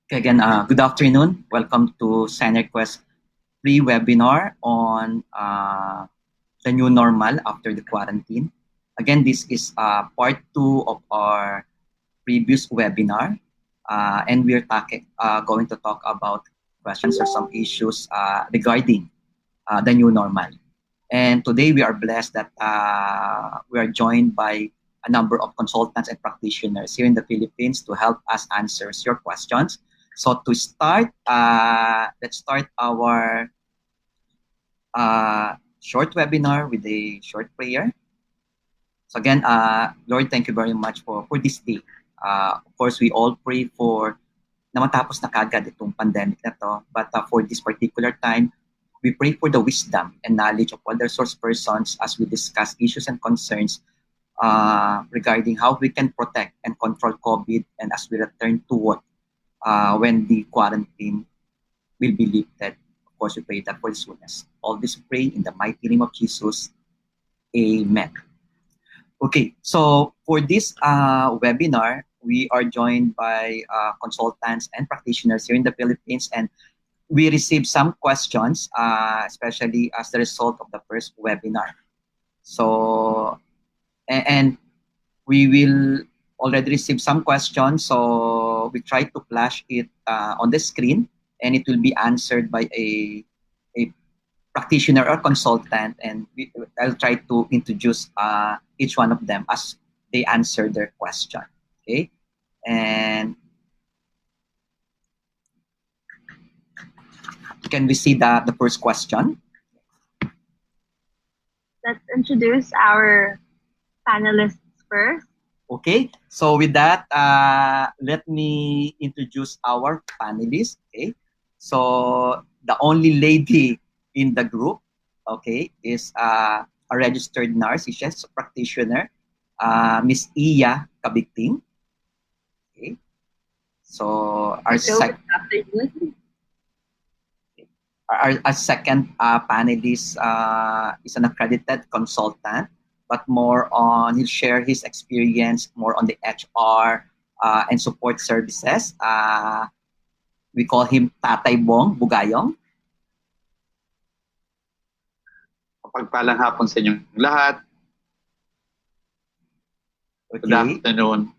Okay, again, good afternoon. Welcome to SignRequest free webinar on the new normal after the quarantine. Again, this is part 2 of our previous webinar, and we're going to talk about questions or some issues regarding the new normal. And today we are blessed that we are joined by a number of consultants and practitioners here in the Philippines to help us answer your questions. So to start, let's start our short webinar with a short prayer. So again, Lord, thank you very much for this day. Of course, we all pray for na matapos na kagad itong pandemic na to. But for this particular time, we pray for the wisdom and knowledge of other source persons as we discuss issues and concerns regarding how we can protect and control COVID and as we return to work when the quarantine will be lifted. Of course, we pray that for the soonest. All this pray in the mighty name of Jesus. Amen. Okay, so for this webinar, we are joined by consultants and practitioners here in the Philippines, and we received some questions, especially as the result of the first webinar. So, and we will already receive some questions, so we try to flash it on the screen, and it will be answered by a practitioner or consultant, and I'll try to introduce each one of them as they answer their question. Okay, and can we see the first question? Let's introduce our panelists first. Okay, so with that, let me introduce our panelists. Okay, so the only lady in the group, okay, is a registered nurse, she's a practitioner, Miss Iyah Kabigting. Okay, so our second panelist is an accredited consultant, but more on, he'll share his experience more on the HR and support services. We call him Tatay Bong Bugayong. Pagpalang hapon sa inyong lahat. Okay. Good afternoon.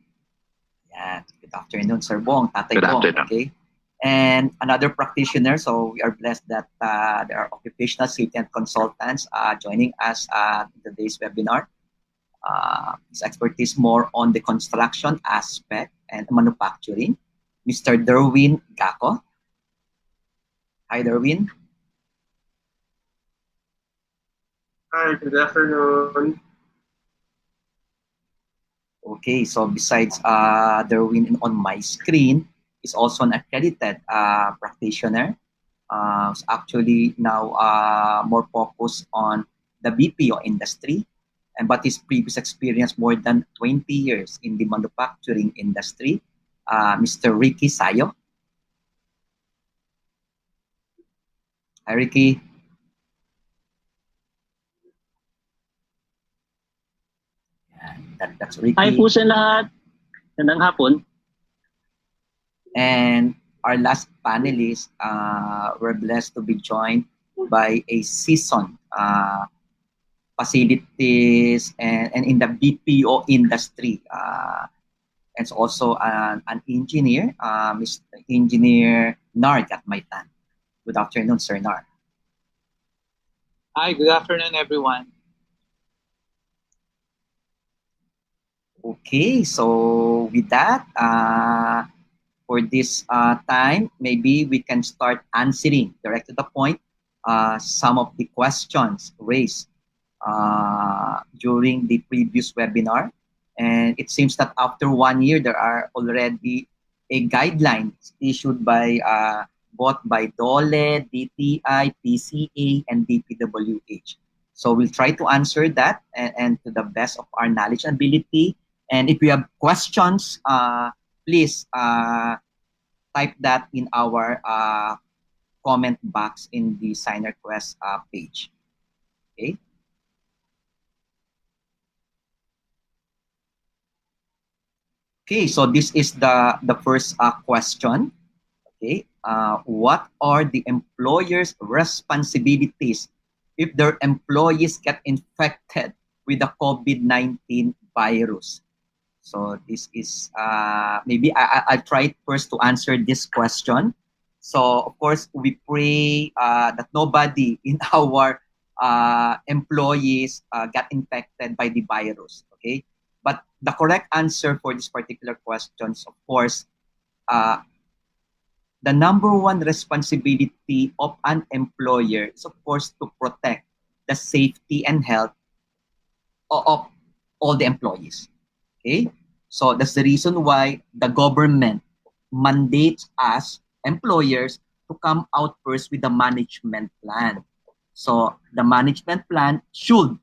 Yeah, good afternoon, Sir Bong, Tatay Good Bong. afternoon. Okay. And another practitioner, so we are blessed that there are occupational safety and consultants joining us in today's webinar. His expertise more on the construction aspect and manufacturing. Mr. Derwin Gako. Hi, Derwin. Hi, good afternoon. Okay, so besides Derwin on my screen, is also an accredited practitioner. Actually now more focused on the BPO industry, but his previous experience more than 20 years in the manufacturing industry. Mr. Ricky Sayo. Hi, Ricky. That's Ricky. Hi po sa lahat. Magandang hapon. And our last panelist, we're blessed to be joined by a seasoned facilities and in the BPO industry. And also an engineer, Mr. Engineer Nard at Maitan. Good afternoon, Sir Nard. Hi, good afternoon, everyone. Okay, so with that, for this time, maybe we can start answering direct to the point some of the questions raised during the previous webinar. And it seems that after 1 year, there are already a guidelines issued by both by DOLE, DTI, PCA, and DPWH. So we'll try to answer that and to the best of our knowledge and ability. And if you have questions, please type that in our comment box in the SignRequest page. Okay. Okay, so this is the first question, Okay, what are the employer's responsibilities if their employees get infected with the COVID-19 virus? So this is, maybe I'll try first to answer this question. So of course, we pray that nobody in our employees got infected by the virus, okay? But the correct answer for this particular questions, of course, the number one responsibility of an employer is, of course, to protect the safety and health of all the employees. Okay? So that's the reason why the government mandates us, employers, to come out first with the management plan. So the management plan should,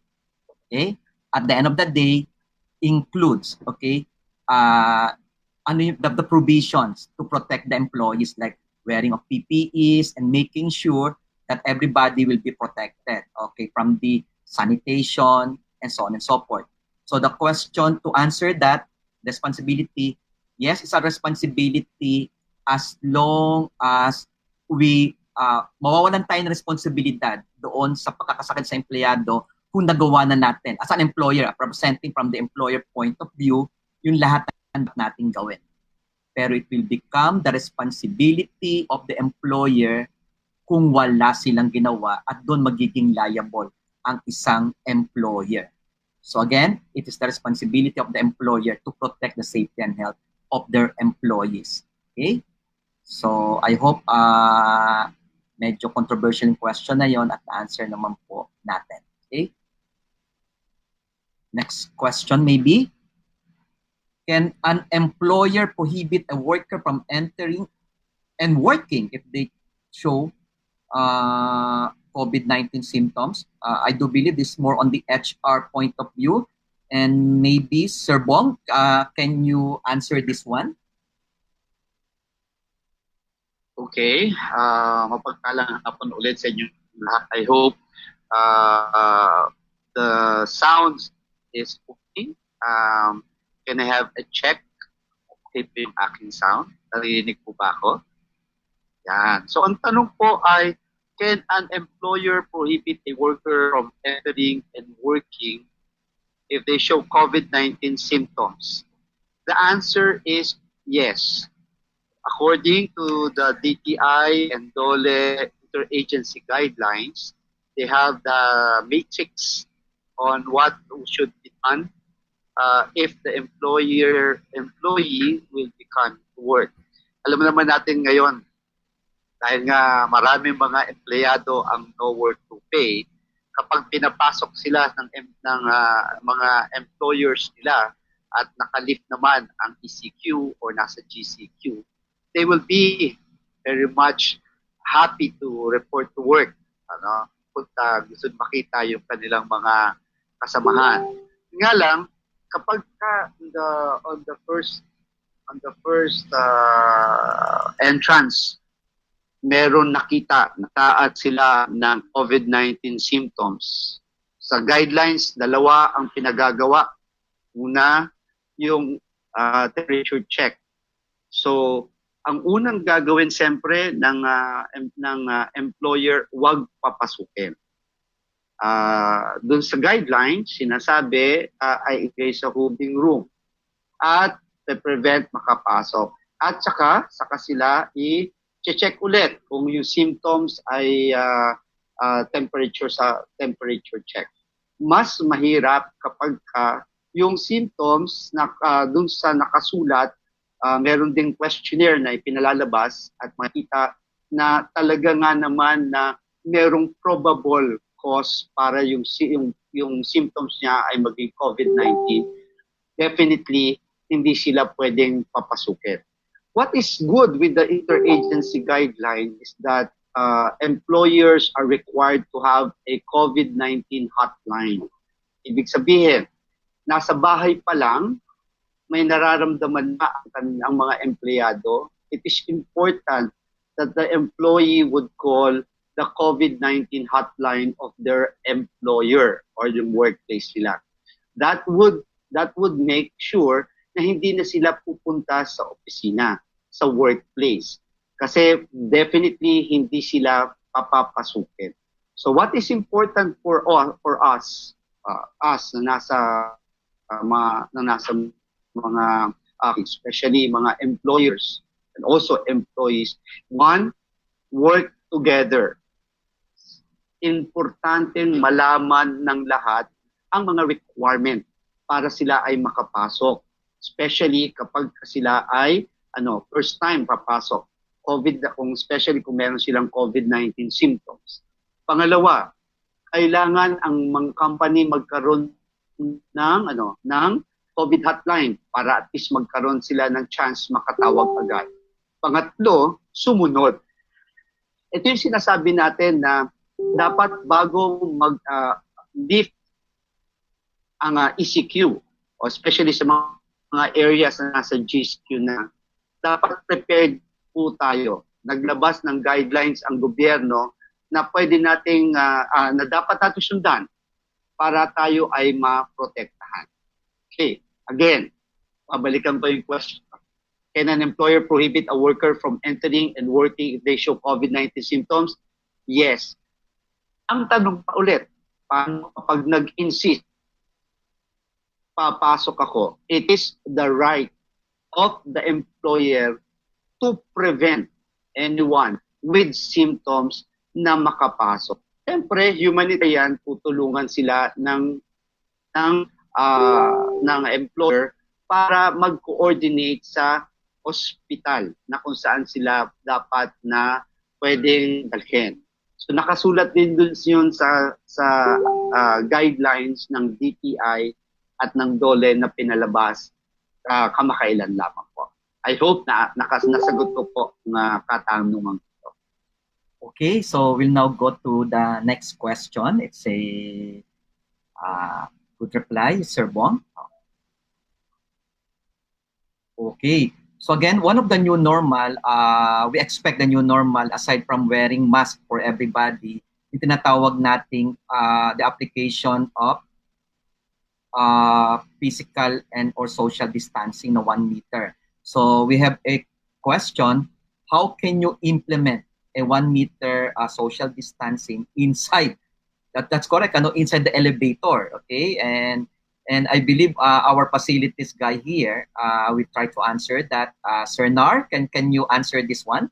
okay, at the end of the day, includes, okay, the provisions to protect the employees, like wearing of PPEs and making sure that everybody will be protected, okay, from the sanitation and so on and so forth. So the question to answer that responsibility, yes, it's a responsibility as long as we mawawalan tayo ng responsibilidad doon sa pagkakasakit sa empleyado kung nagawa na natin as an employer, representing from the employer point of view, yung lahat natin gawin. Pero it will become the responsibility of the employer kung wala silang ginawa at doon magiging liable ang isang employer. So again, it is the responsibility of the employer to protect the safety and health of their employees. Okay? So I hope medyo controversial question na yon at answer naman po natin. Okay? Next question maybe. Can an employer prohibit a worker from entering and working if they show COVID-19 symptoms? I do believe this is more on the HR point of view. And maybe, Sir Bong, can you answer this one? Okay, mapagpalang hapon ulit sa inyo lahat. I hope the sound is okay. Can I have a check? Okay po yung aking sound. Narinig po ba ako? Yan. So ang tanong po ay, can an employer prohibit a worker from entering and working if they show COVID-19 symptoms? The answer is yes. According to the DTI and DOLE interagency guidelines, they have the matrix on what should be done if the employee will become work. Alam naman natin ngayon, dahil nga maraming mga empleyado ang no work to pay, kapag pinapasok sila ng mga employers nila at nakalift naman ang ECQ or nasa GCQ, they will be very much happy to report to work. Punta, gusto makita yung kanilang mga kasamahan. Nga lang, kapag on the first entrance, meron nataat sila ng COVID-19 symptoms. Sa guidelines, dalawa ang pinagagawa. Una, yung temperature check. So, ang unang gagawin siyempre ng employer, huwag papasukin. Doon sa guidelines, sinasabi ay ikay sa holding room at prevent makapasok. At saka sila i-check ulit kung yung symptoms ay temperature check. Mas mahirap kapag yung symptoms doon sa nakasulat, meron ding questionnaire na ipinalalabas at makita na talaga nga naman na merong probable cause para yung symptoms niya ay maging COVID-19, definitely hindi sila pwedeng papasukin. What is good with the interagency guideline is that employers are required to have a COVID-19 hotline. Ibig sabihin, nasa bahay pa lang, may nararamdaman na ang mga empleyado. It is important that the employee would call the COVID-19 hotline of their employer or yung workplace nila. That would make sure na hindi na sila pupunta sa opisina, sa workplace. Kasi definitely hindi sila papapasukin. So what is important for us, us na nasa mga especially mga employers and also employees, one, work together. Importanteng malaman ng lahat ang mga requirement para sila ay makapasok, especially kapag sila ay first time papasok. Especially kung meron silang COVID-19 symptoms. Pangalawa, kailangan ang mga company magkaroon ng COVID hotline para at least magkaroon sila ng chance makatawag agad. Pangatlo, sumunod. Ito yung sinasabi natin na dapat bago mag-lift ang ECQ, o especially sa mga areas na nasa GSQ na, dapat prepared po tayo. Naglabas ng guidelines ang gobyerno na pwede nating, na dapat natin sundan para tayo ay maprotektahan. Okay, again, pabalikan pa yung question. Can an employer prohibit a worker from entering and working if they show COVID-19 symptoms? Yes. Ang tanong pa ulit, paano kapag nag-insist, papasok ako? It is the right of the employer to prevent anyone with symptoms na makapasok. Siyempre, humanitarian, tutulungan sila ng employer para mag-coordinate sa hospital na kung saan sila dapat na pwedeng dalhin. So nakasulat din dun yun sa guidelines ng DTI at ng DOLE na pinalabas kamakailan lamang po. I hope na nasagot ko po ng katanungan ko. Okay, so we'll now go to the next question. It's a good reply, Sir Bong. Okay, so again, one of the new normal, we expect the new normal aside from wearing mask for everybody, yung tinatawag nating the application of physical and or social distancing na 1 meter. So we have a question, how can you implement a 1 meter social distancing inside? That's correct, inside the elevator, okay? And I believe our facilities guy here, we try to answer that. Sir Nar, can you answer this one?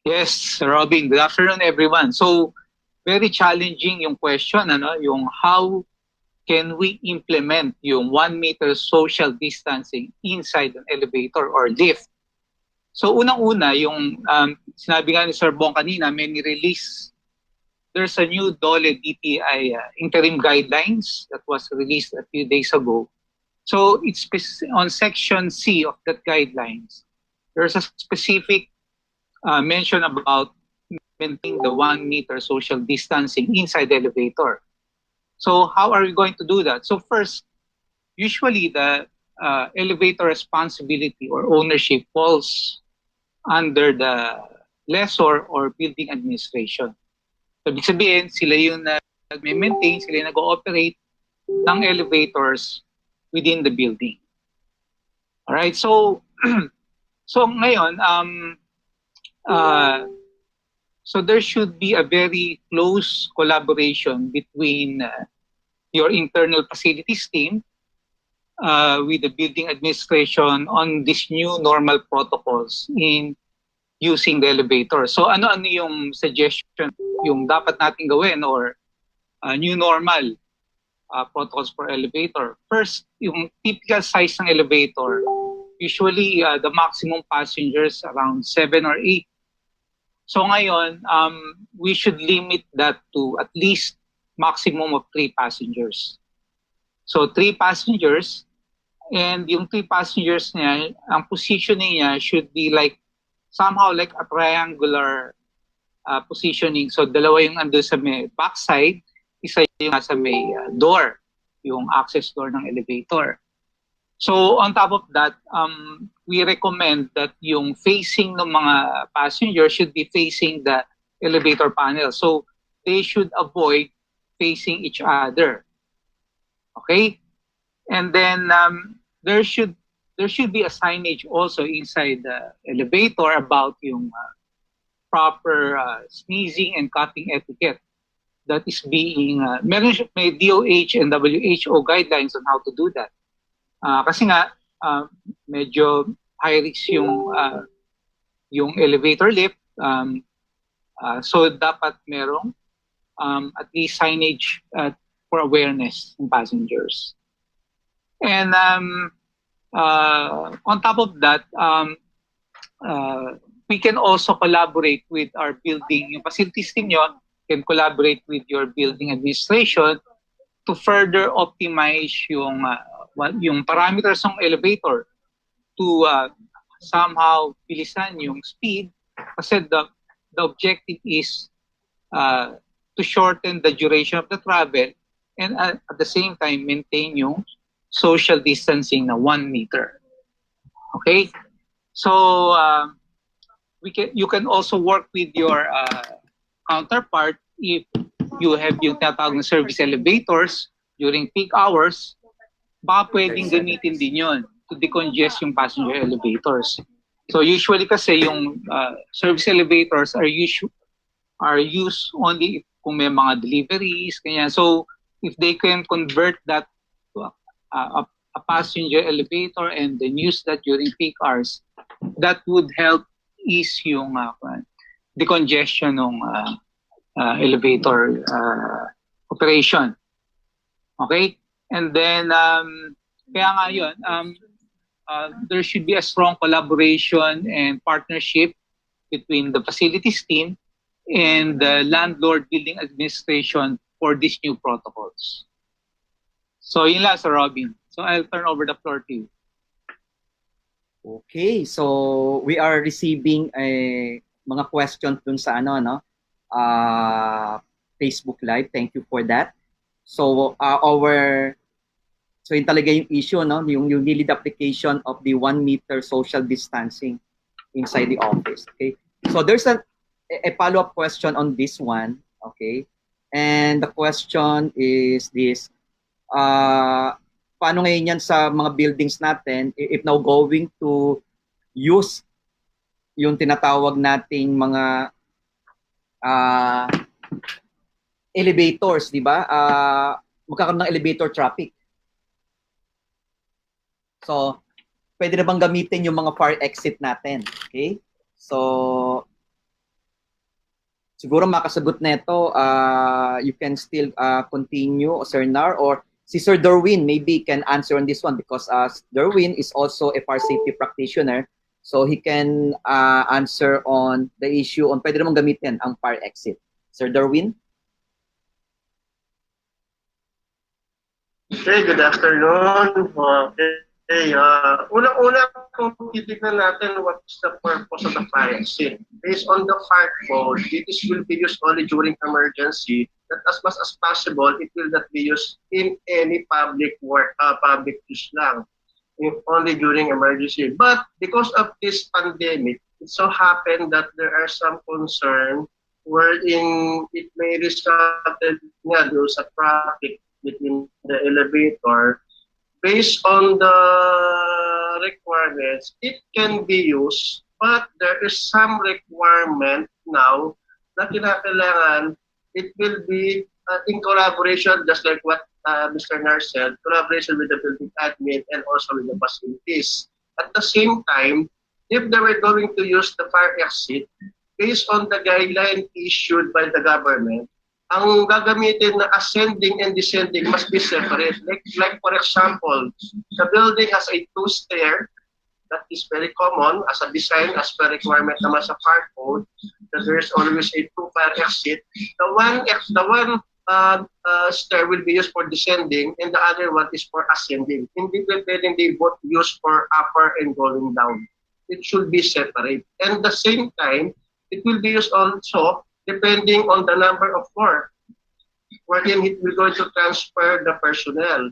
Yes, Robin. Good afternoon, everyone. So very challenging yung question, yung how can we implement yung 1 meter social distancing inside an elevator or lift? So unang-una, yung sinabi nga ni Sir Bong kanina, may ni-release. There's a new DOLE DTI interim guidelines that was released a few days ago. So it's on section C of that guidelines. There's a specific mention about maintaining the 1 meter social distancing inside the elevator. So how are we going to do that? So first, usually the elevator responsibility or ownership falls under the lessor or building administration. So ibig sabihin, sila yung nag-maintain, sila yung nag-ooperate ng elevators within the building. Alright, so so ngayon, so there should be a very close collaboration between your internal facilities team with the building administration on these new normal protocols in using the elevator. So ano-ano yung suggestion, yung dapat natin gawin or new normal protocols for elevator? First, yung typical size ng elevator, usually the maximum passengers around 7 or 8. So ngayon, we should limit that to at least maximum of 3 passengers. So 3 passengers, and yung 3 passengers niya, ang positioning niya should be like somehow like a triangular positioning. So dalawa yung ando sa may backside, isa yung nasa may door, yung access door ng elevator. So on top of that, we recommend that yung facing ng mga passengers should be facing the elevator panel. So they should avoid facing each other. Okay? And then there should there should be a signage also inside the elevator about yung proper sneezing and coughing etiquette that is being, may DOH and WHO guidelines on how to do that. Kasi nga, medyo high risk yung elevator lift. So dapat merong at least signage for awareness ng passengers. And on top of that, we can also collaborate with our building. Yung facilities team nyo can collaborate with your building administration to further optimize yung parameters ng elevator to somehow bilisan yung speed. Kasi the objective is to shorten the duration of the travel and at the same time maintain yung social distancing na 1 meter. Okay? So you can also work with your counterpart if you have yung tinatawag na service elevators during peak hours. Baka pwedeng gamitin din yun to decongest yung passenger elevators. So usually kasi yung service elevators are used only kung may mga deliveries, ganyan. So if they can convert that to a passenger elevator and then use that during peak hours, that would help ease yung decongestion ng elevator operation. Okay? And then, kaya nga yun, there should be a strong collaboration and partnership between the facilities team and the landlord building administration for these new protocols. So yun lang, Sir Robin. So I'll turn over the floor to you. Okay, so we are receiving mga questions dun sa Facebook Live. Thank you for that. So so yun talaga yung issue, no? Yung needed application of the 1 meter social distancing inside the office. Okay, so there's a follow-up question on this one. Okay, and the question is this: paano ngayon yan sa mga buildings natin if now going to use yung tinatawag nating mga elevators, di ba? Magkakaroon ng elevator traffic. So, pwede na bang gamitin yung mga fire exit natin? Okay? So, siguro makasagot na ito, you can still continue, Sir Nar, or si Sir Derwin maybe can answer on this one because Derwin is also a fire safety practitioner. So he can answer on the issue on pwede namang gamitin ang fire exit. Sir Derwin? Okay, good afternoon. Okay, unang-una kung titignan natin what's the purpose of the fire exit. Based on the fire code, this will be used only during emergency. That as much as possible, it will not be used in any public use lang, if only during emergency. But because of this pandemic, it so happened that there are some concern wherein it may result in sa traffic between the elevator. Based on the requirements, it can be used, but there is some requirement now na kinakailangan it will be in collaboration, just like what Mr. Nar said, collaboration with the building admin and also with the facilities. At the same time, if they were going to use the fire exit, based on the guideline issued by the government, ang gagamitin na ascending and descending must be separate. Like for example, the building has a 2-stair. That is very common as a design, as per requirement naman sa fire code, that there is always a 2 fire exit. The one stair will be used for descending and the other one is for ascending. Hindi pwedeng they both used for upper and going down. It should be separate. And at the same time, it will be used also depending on the number of floor, wherein it will go to transfer the personnel.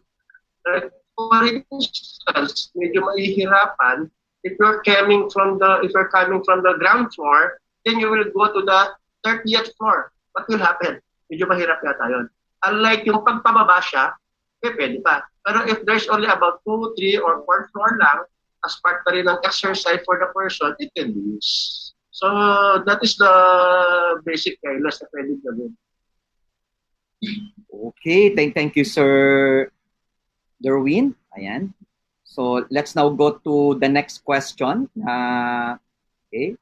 For instance, medyo mahihirapan if you're coming from the ground floor, then you will go to the 30th floor. What will happen? Medyo mahirap yata yun. Unlike yung pagpababa siya, pwede pa. Pero if there's only about 2, 3, or 4 floor lang, as part pa rin ng exercise for the person, it can be used. So that is the basic guidelines na pwede gawin. Okay, thank you, Sir Derwin. Ayan. So let's now go to the next question. Okay.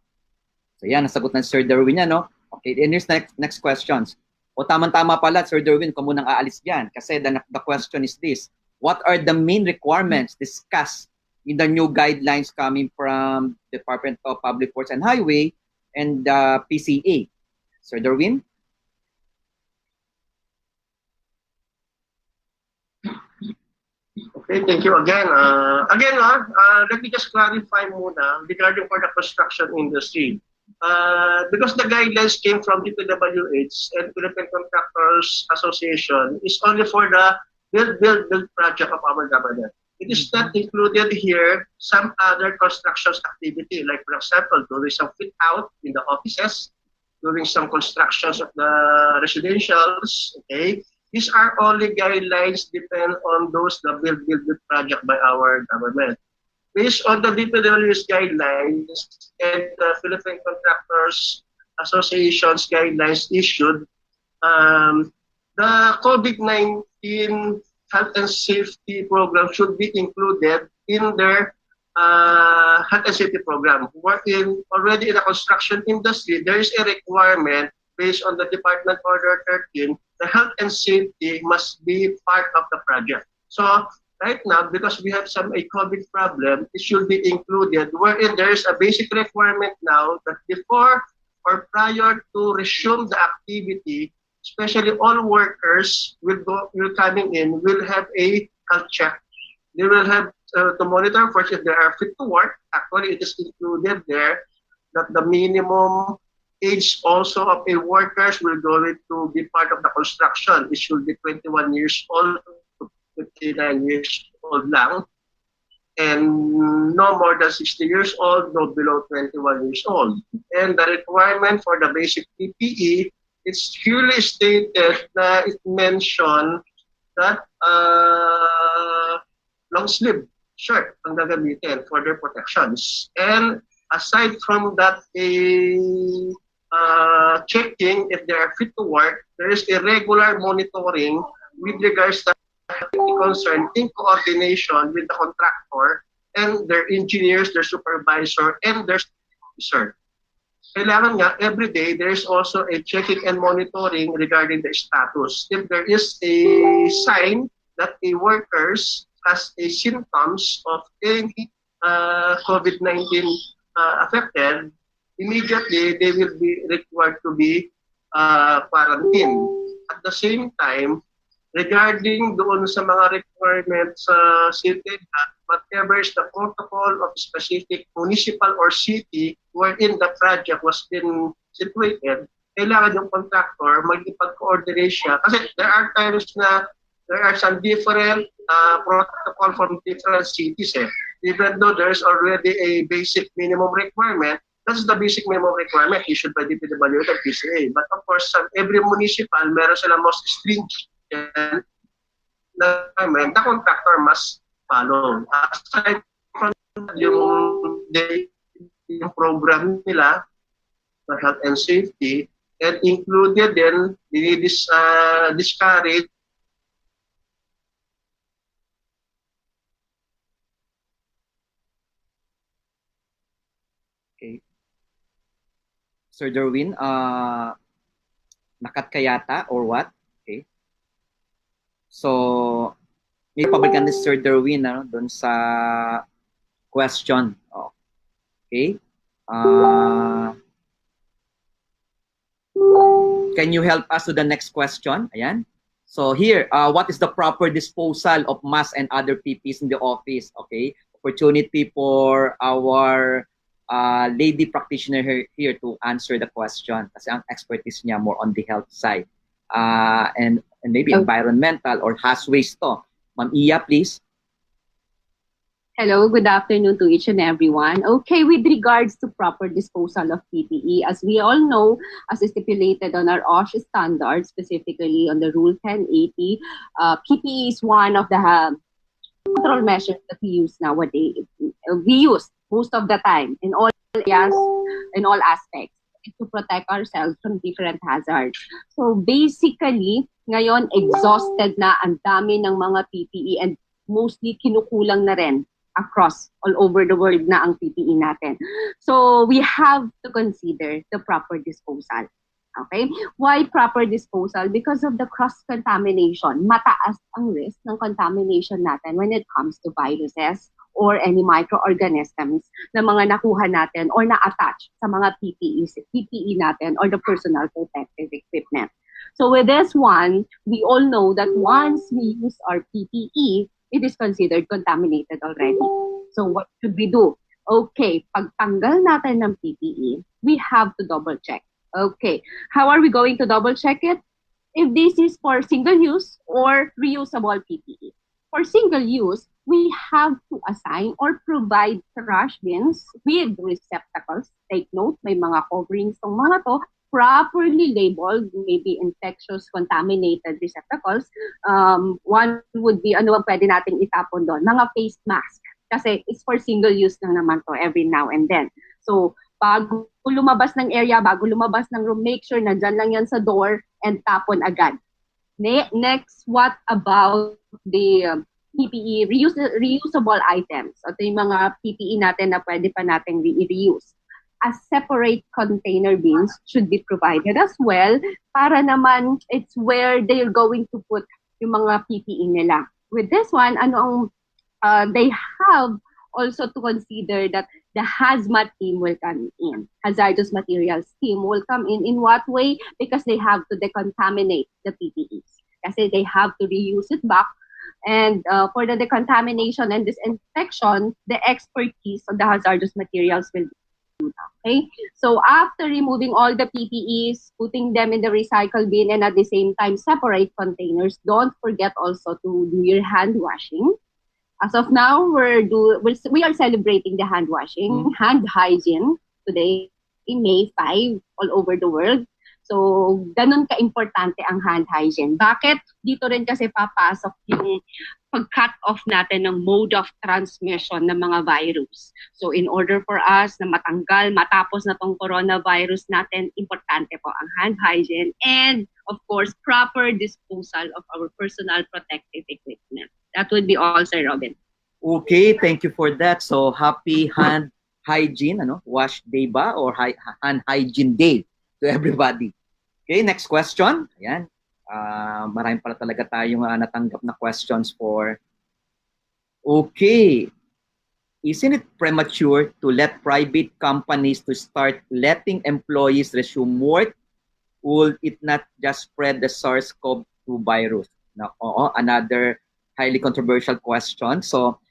So yan, nasagot ng Sir Derwin yan, no? Okay, and here's next questions. O tama-tama pala, Sir Derwin, kung munang aalis dyan. Kasi the question is this. What are the main requirements discussed in the new guidelines coming from Department of Public Works and Highway and the PCA? Sir Derwin? Okay, thank you again. Let me just clarify muna regarding for the construction industry. Because the guidelines came from DPWH and Philippine Contractors Association is only for the build project of our government. It is not included here some other constructions activity, like for example, doing some fit out in the offices, doing some constructions of the residentials, okay? These are only guidelines depend on those the build project by our government. Based on the DPW's guidelines and the Philippine Contractors Association's guidelines issued, the COVID-19 health and safety program should be included in their health and safety program. Wherein already in the construction industry, there is a requirement based on the Department Order 13, the health and safety must be part of the project. So right now, because we have a COVID problem, it should be included, wherein there is a basic requirement now that before or prior to resume the activity, especially all workers will coming in, will have a health check. They will have to monitor first if they are fit to work. Actually, it is included there that the minimum age also of a workers will go to be part of the construction. It should be 21 years old to 59 years old lang. And no more than 60 years old, no below 21 years old. And the requirement for the basic PPE, it's clearly stated that it mentioned that long sleeve shirt ang gagamitin for their protections. And aside from that, checking if they are fit to work, there is a regular monitoring with regards to concern in coordination with the contractor and their engineers, their supervisor, and their supervisor. Kailangan nga, every day, there is also a checking and monitoring regarding the status. If there is a sign that a workers has a symptoms of any COVID-19 affected, immediately they will be required to be quarantined. At the same time, regarding doon sa mga requirements sa city, whatever is the protocol of specific municipal or city wherein the project was been situated, kailangan yung contractor magipag-coordinate siya. Kasi there are times na there are some different protocol from different cities. Even though there is already a basic minimum requirement, that's the basic minimum requirement issued by DPWH and PCA. But of course, every municipal, meron sila most stringent requirement, the contractor must follow. Aside from yung program nila for health and safety, and included din, discourage Okay. Sir Derwin, nakat ka yata or what? Okay. So, may pabalikan ni Sir Derwin doon sa question. Okay. Can you help us to the next question? Ayan. So here, what is the proper disposal of masks and other PPEs in the office? Okay. Opportunity for our lady practitioner here to answer the question kasi ang expertise niya more on the health side and maybe environmental or has waste to. Ma'am Iyah, please. Hello, good afternoon to each and everyone. Okay, with regards to proper disposal of PPE, as we all know, as stipulated on our OSH standards, specifically on the Rule 1080, PPE is one of the control measures that we use nowadays, reused most of the time in all areas, in all aspects, to protect ourselves from different hazards. So basically, ngayon exhausted na, ang dami ng mga PPE and mostly kinukulang na rin across all over the world na ang PPE natin. So we have to consider the proper disposal. Okay? Why proper disposal? Because of the cross-contamination. Mataas ang risk ng contamination natin when it comes to viruses or any microorganisms na mga nakuha natin or na-attach sa mga PPE natin or the personal protective equipment. So with this one, we all know that once we use our PPE, it is considered contaminated already. So what should we do? Okay, pagtanggal natin ng PPE, we have to double check. Okay, how are we going to double check it? If this is for single use or reusable PPE. For single use, we have to assign or provide trash bins with receptacles. Take note, may mga coverings ng mga to, properly labeled, maybe infectious, contaminated receptacles. One would be, ano bang pwede nating itapon doon? Mga face mask. Kasi it's for single use lang naman to every now and then. So, bago lumabas ng area, bago lumabas ng room, make sure na dyan lang yan sa door and tapon agad. Next, what about the PPE, reusable items? Ito yung mga PPE natin na pwede pa natin reuse. A separate container bins should be provided as well para naman it's where they're going to put yung mga PPE nila. With this one, they have also to consider that the hazmat team will come in. Hazardous materials team will come in. In what way? Because they have to decontaminate the PPEs. Kasi they have to reuse it back. And for the decontamination and disinfection, the expertise of the hazardous materials will be. Okay? So after removing all the PPEs, putting them in the recycle bin, and at the same time separate containers, don't forget also to do your hand washing. As of now, we are celebrating the hand washing, hand hygiene today in May 5 all over the world. So, ganun ka-importante ang hand hygiene. Bakit? Dito rin kasi papasok yung pag-cut off natin ng mode of transmission ng mga virus. So, in order for us na matapos na tong coronavirus natin, importante po ang hand hygiene and, of course, proper disposal of our personal protective equipment. That would be all, Sir Robin. Okay, thank you for that. So, happy hand hygiene, wash day ba or hand hygiene day to everybody. Okay, next question. Ayan. Marami pala talaga tayong natanggap na questions for. Okay. Isn't it premature to let private companies to start letting employees resume work? Will it not just spread the SARS-CoV-2 virus? Now, another highly controversial question. So,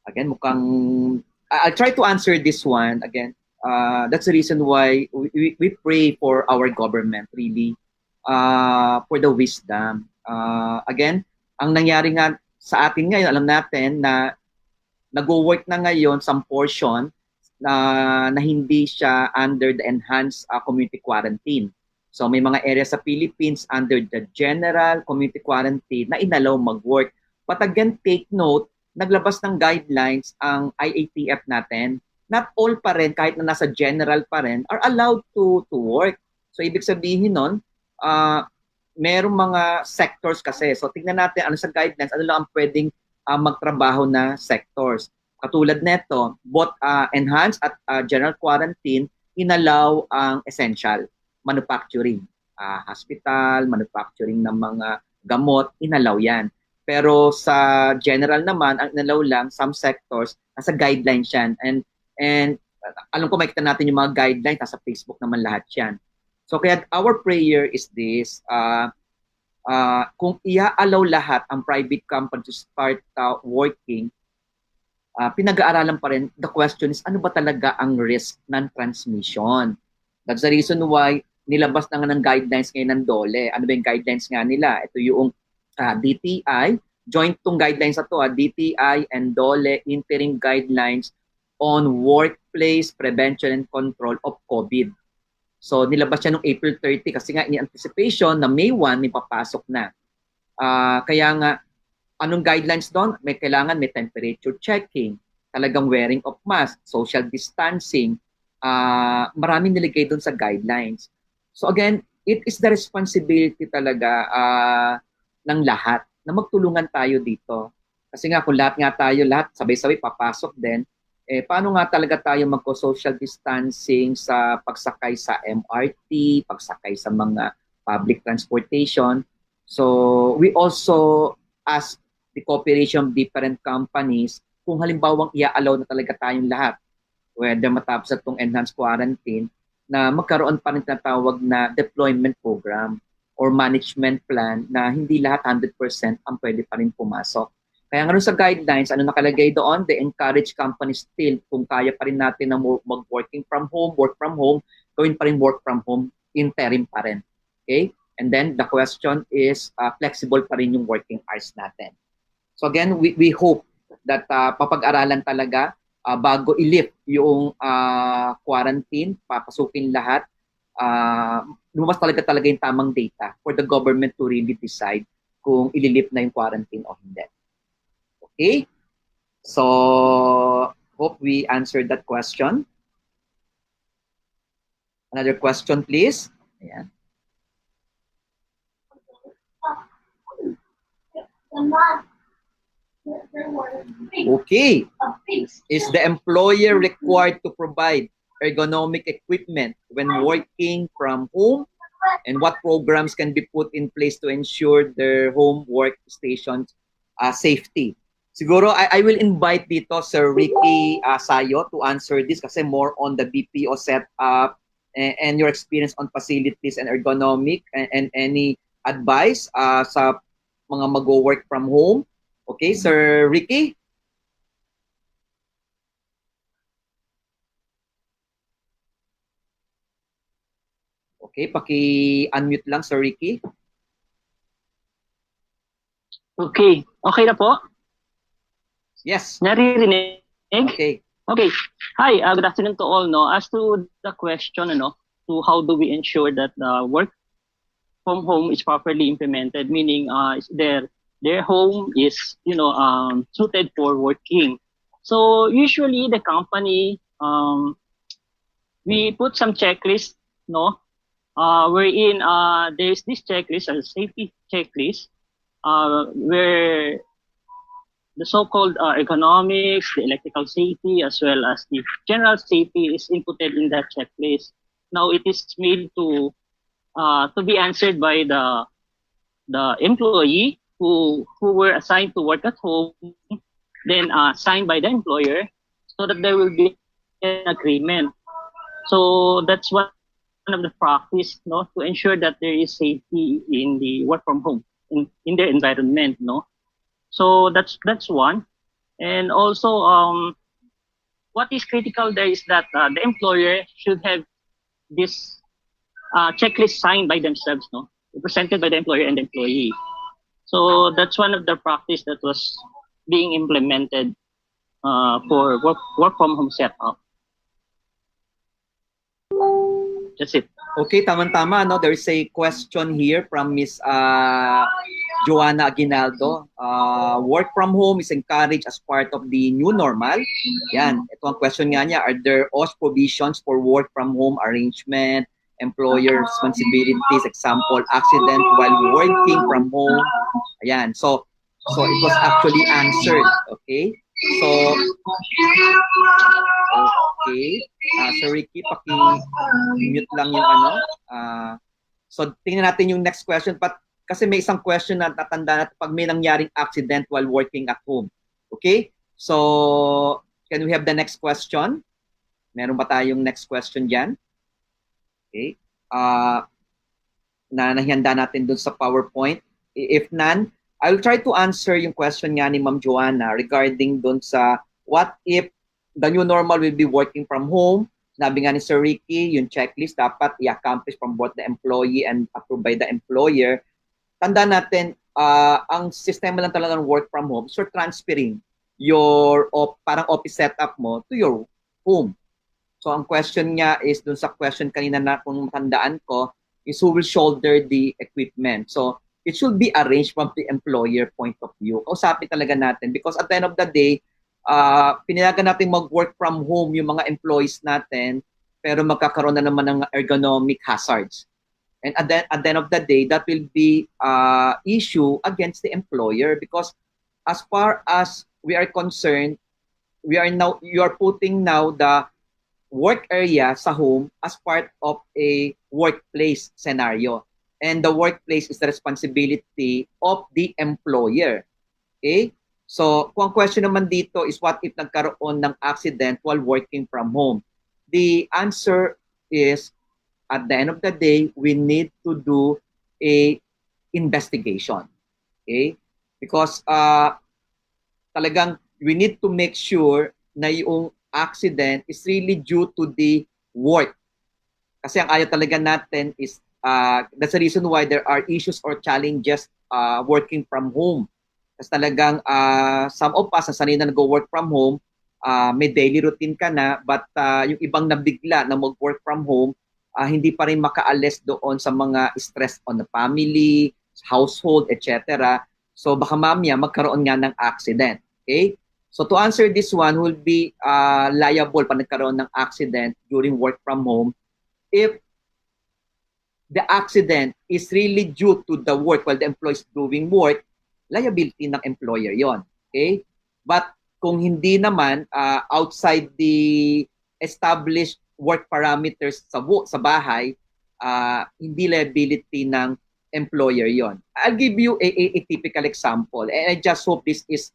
again, I'll try to answer this one. Again, that's the reason why we pray for our government, really, for the wisdom. Again, ang nangyari nga sa atin ngayon, alam natin na nag-work na ngayon some portion na hindi siya under the enhanced community quarantine. So may mga area sa Philippines under the general community quarantine na inalaw mag-work. But again, take note, naglabas ng guidelines ang IATF natin. Not all pa rin, kahit na nasa general pa rin, are allowed to work. So ibig sabihin nun, merong mga sectors kasi. So tingnan natin ano sa guidelines, ano lang ang pwedeng magtrabaho na sectors. Katulad neto, both enhanced at general quarantine, inalaw ang essential, manufacturing. Hospital, manufacturing ng mga gamot, inalaw yan. Pero sa general naman, ang inalaw lang, some sectors, nasa guidelines yan. And alam ko makita natin yung mga guidelines, nasa Facebook naman lahat yan. So kaya our prayer is this, kung i-allow lahat ang private company to start working, pinag-aaralan pa rin, the question is, ano ba talaga ang risk ng transmission? That's the reason why nilabas na nga ng guidelines ngayon ng DOLE. Ano ba yung guidelines nga nila? Ito yung DTI, joint tong guidelines na to, DTI and DOLE interim guidelines on workplace prevention and control of COVID. So nilabas siya noong April 30 kasi nga in anticipation na May 1 may papasok na. Kaya nga anong guidelines doon? May kailangan may temperature checking. talagang wearing of mask, social distancing, maraming nilagay doon sa guidelines. So again, it is the responsibility talaga ng lahat na magtulungan tayo dito. Kasi nga kung lahat sabay-sabay papasok din, paano nga talaga tayo magko-social distancing sa pagsakay sa MRT, pagsakay sa mga public transportation. So we also ask the cooperation of different companies kung halimbawang i-allow na talaga tayong lahat, whether matapos itong enhanced quarantine, na magkaroon pa rin tinatawag na deployment program or management plan na hindi lahat 100% ang pwede pa rin pumasok. Kaya nga sa guidelines, ano nakalagay doon? They encourage companies still, kung kaya pa rin natin na mag-working from home, work from home, gawin pa rin work from home, interim pa rin. Okay? And then the question is, flexible pa rin yung working hours natin. So again, we hope that papag-aralan talaga bago i-lift yung quarantine, papasukin lahat, lumabas talaga yung tamang data for the government to really decide kung i-lift na yung quarantine o hindi. Okay? So, hope we answered that question. Another question, please. Ayan. Okay. Is the employer required to provide ergonomic equipment when working from home? And what programs can be put in place to ensure their home workstations safety? Siguro, I will invite dito Sir Ricky Sayo to answer this kasi more on the BPO setup and your experience on facilities and ergonomic and any advice sa mga mag-work from home. Okay, Sir Ricky? Okay, paki-unmute lang, Sir Ricky. Okay. Okay na po? Yes. Naririnig? Okay. Okay. Hi, good afternoon to all. No, as to the question, to how do we ensure that the work from home is properly implemented, meaning their home is suited for working. So usually the company we put some checklist, wherein there's this checklist, a safety checklist, where the so-called ergonomics, the electrical safety, as well as the general safety is inputted in that checklist. Now it is made to be answered by the employee who were assigned to work at home, then signed by the employer, so that there will be an agreement. So that's one of the practice, to ensure that there is safety in the work from home in their environment, So that's one. And also, what is critical there is that the employer should have this checklist signed by themselves, presented by the employer and the employee. So that's one of the practice that was being implemented for work from home setup. That's it. Okay, tama-tama. There is a question here from Miss Joanna Aguinaldo. Work from home is encouraged as part of the new normal. Yan, ito ang question nga niya. Are there OSH provisions for work from home arrangement, employer responsibilities, example, accident while working from home? Ayan, so it was actually answered. Okay, so okay, Sir Ricky, paki-mute lang yung so tingnan natin yung next question, but kasi may isang question na tatanda natin pag may nangyaring accident while working at home. Okay? So, can we have the next question? Meron ba tayong next question dyan? Okay. Nahihanda natin dun sa PowerPoint. If none, I will try to answer yung question nga ni Ma'am Joanna regarding dun sa what if the new normal will be working from home. Sabi nga ni Sir Ricky, yung checklist dapat i-accomplish from both the employee and approved by the employer. Tandaan natin, ang sistema lang talaga ng work from home, so transferring your parang office setup mo to your home. So ang question niya is dun sa question kanina na kung matandaan ko, is who will shoulder the equipment. So it should be arranged from the employer point of view. Kausapin talaga natin because at the end of the day, pinayagan natin mag-work from home yung mga employees natin, pero magkakaroon na naman ng ergonomic hazards. And at the end of the day, that will be issue against the employer, because as far as we are concerned, you are putting now the work area sa home as part of a workplace scenario. And the workplace is the responsibility of the employer. Okay? So, kung ang question naman dito is what if nagkaroon ng accident while working from home? The answer is, at the end of the day, we need to do a investigation. Okay? Because talagang we need to make sure na yung accident is really due to the work. Kasi ang ayaw talaga natin is, that's the reason why there are issues or challenges working from home. Kasi talagang some of us, nasanay na nag-work from home, may daily routine ka na, but yung ibang nabigla na mag-work from home, hindi pa rin makaalis doon sa mga stress on the family, household, etc. So baka mamaya magkaroon nga ng accident. Okay? So to answer this one, will be liable pa nagkaroon ng accident during work from home if the accident is really due to the work while the employee is doing work, liability ng employer yon. Okay? But kung hindi naman, outside the established work parameters sa bahay, hindi liability ng employer yon. I'll give you a typical example. And I just hope this is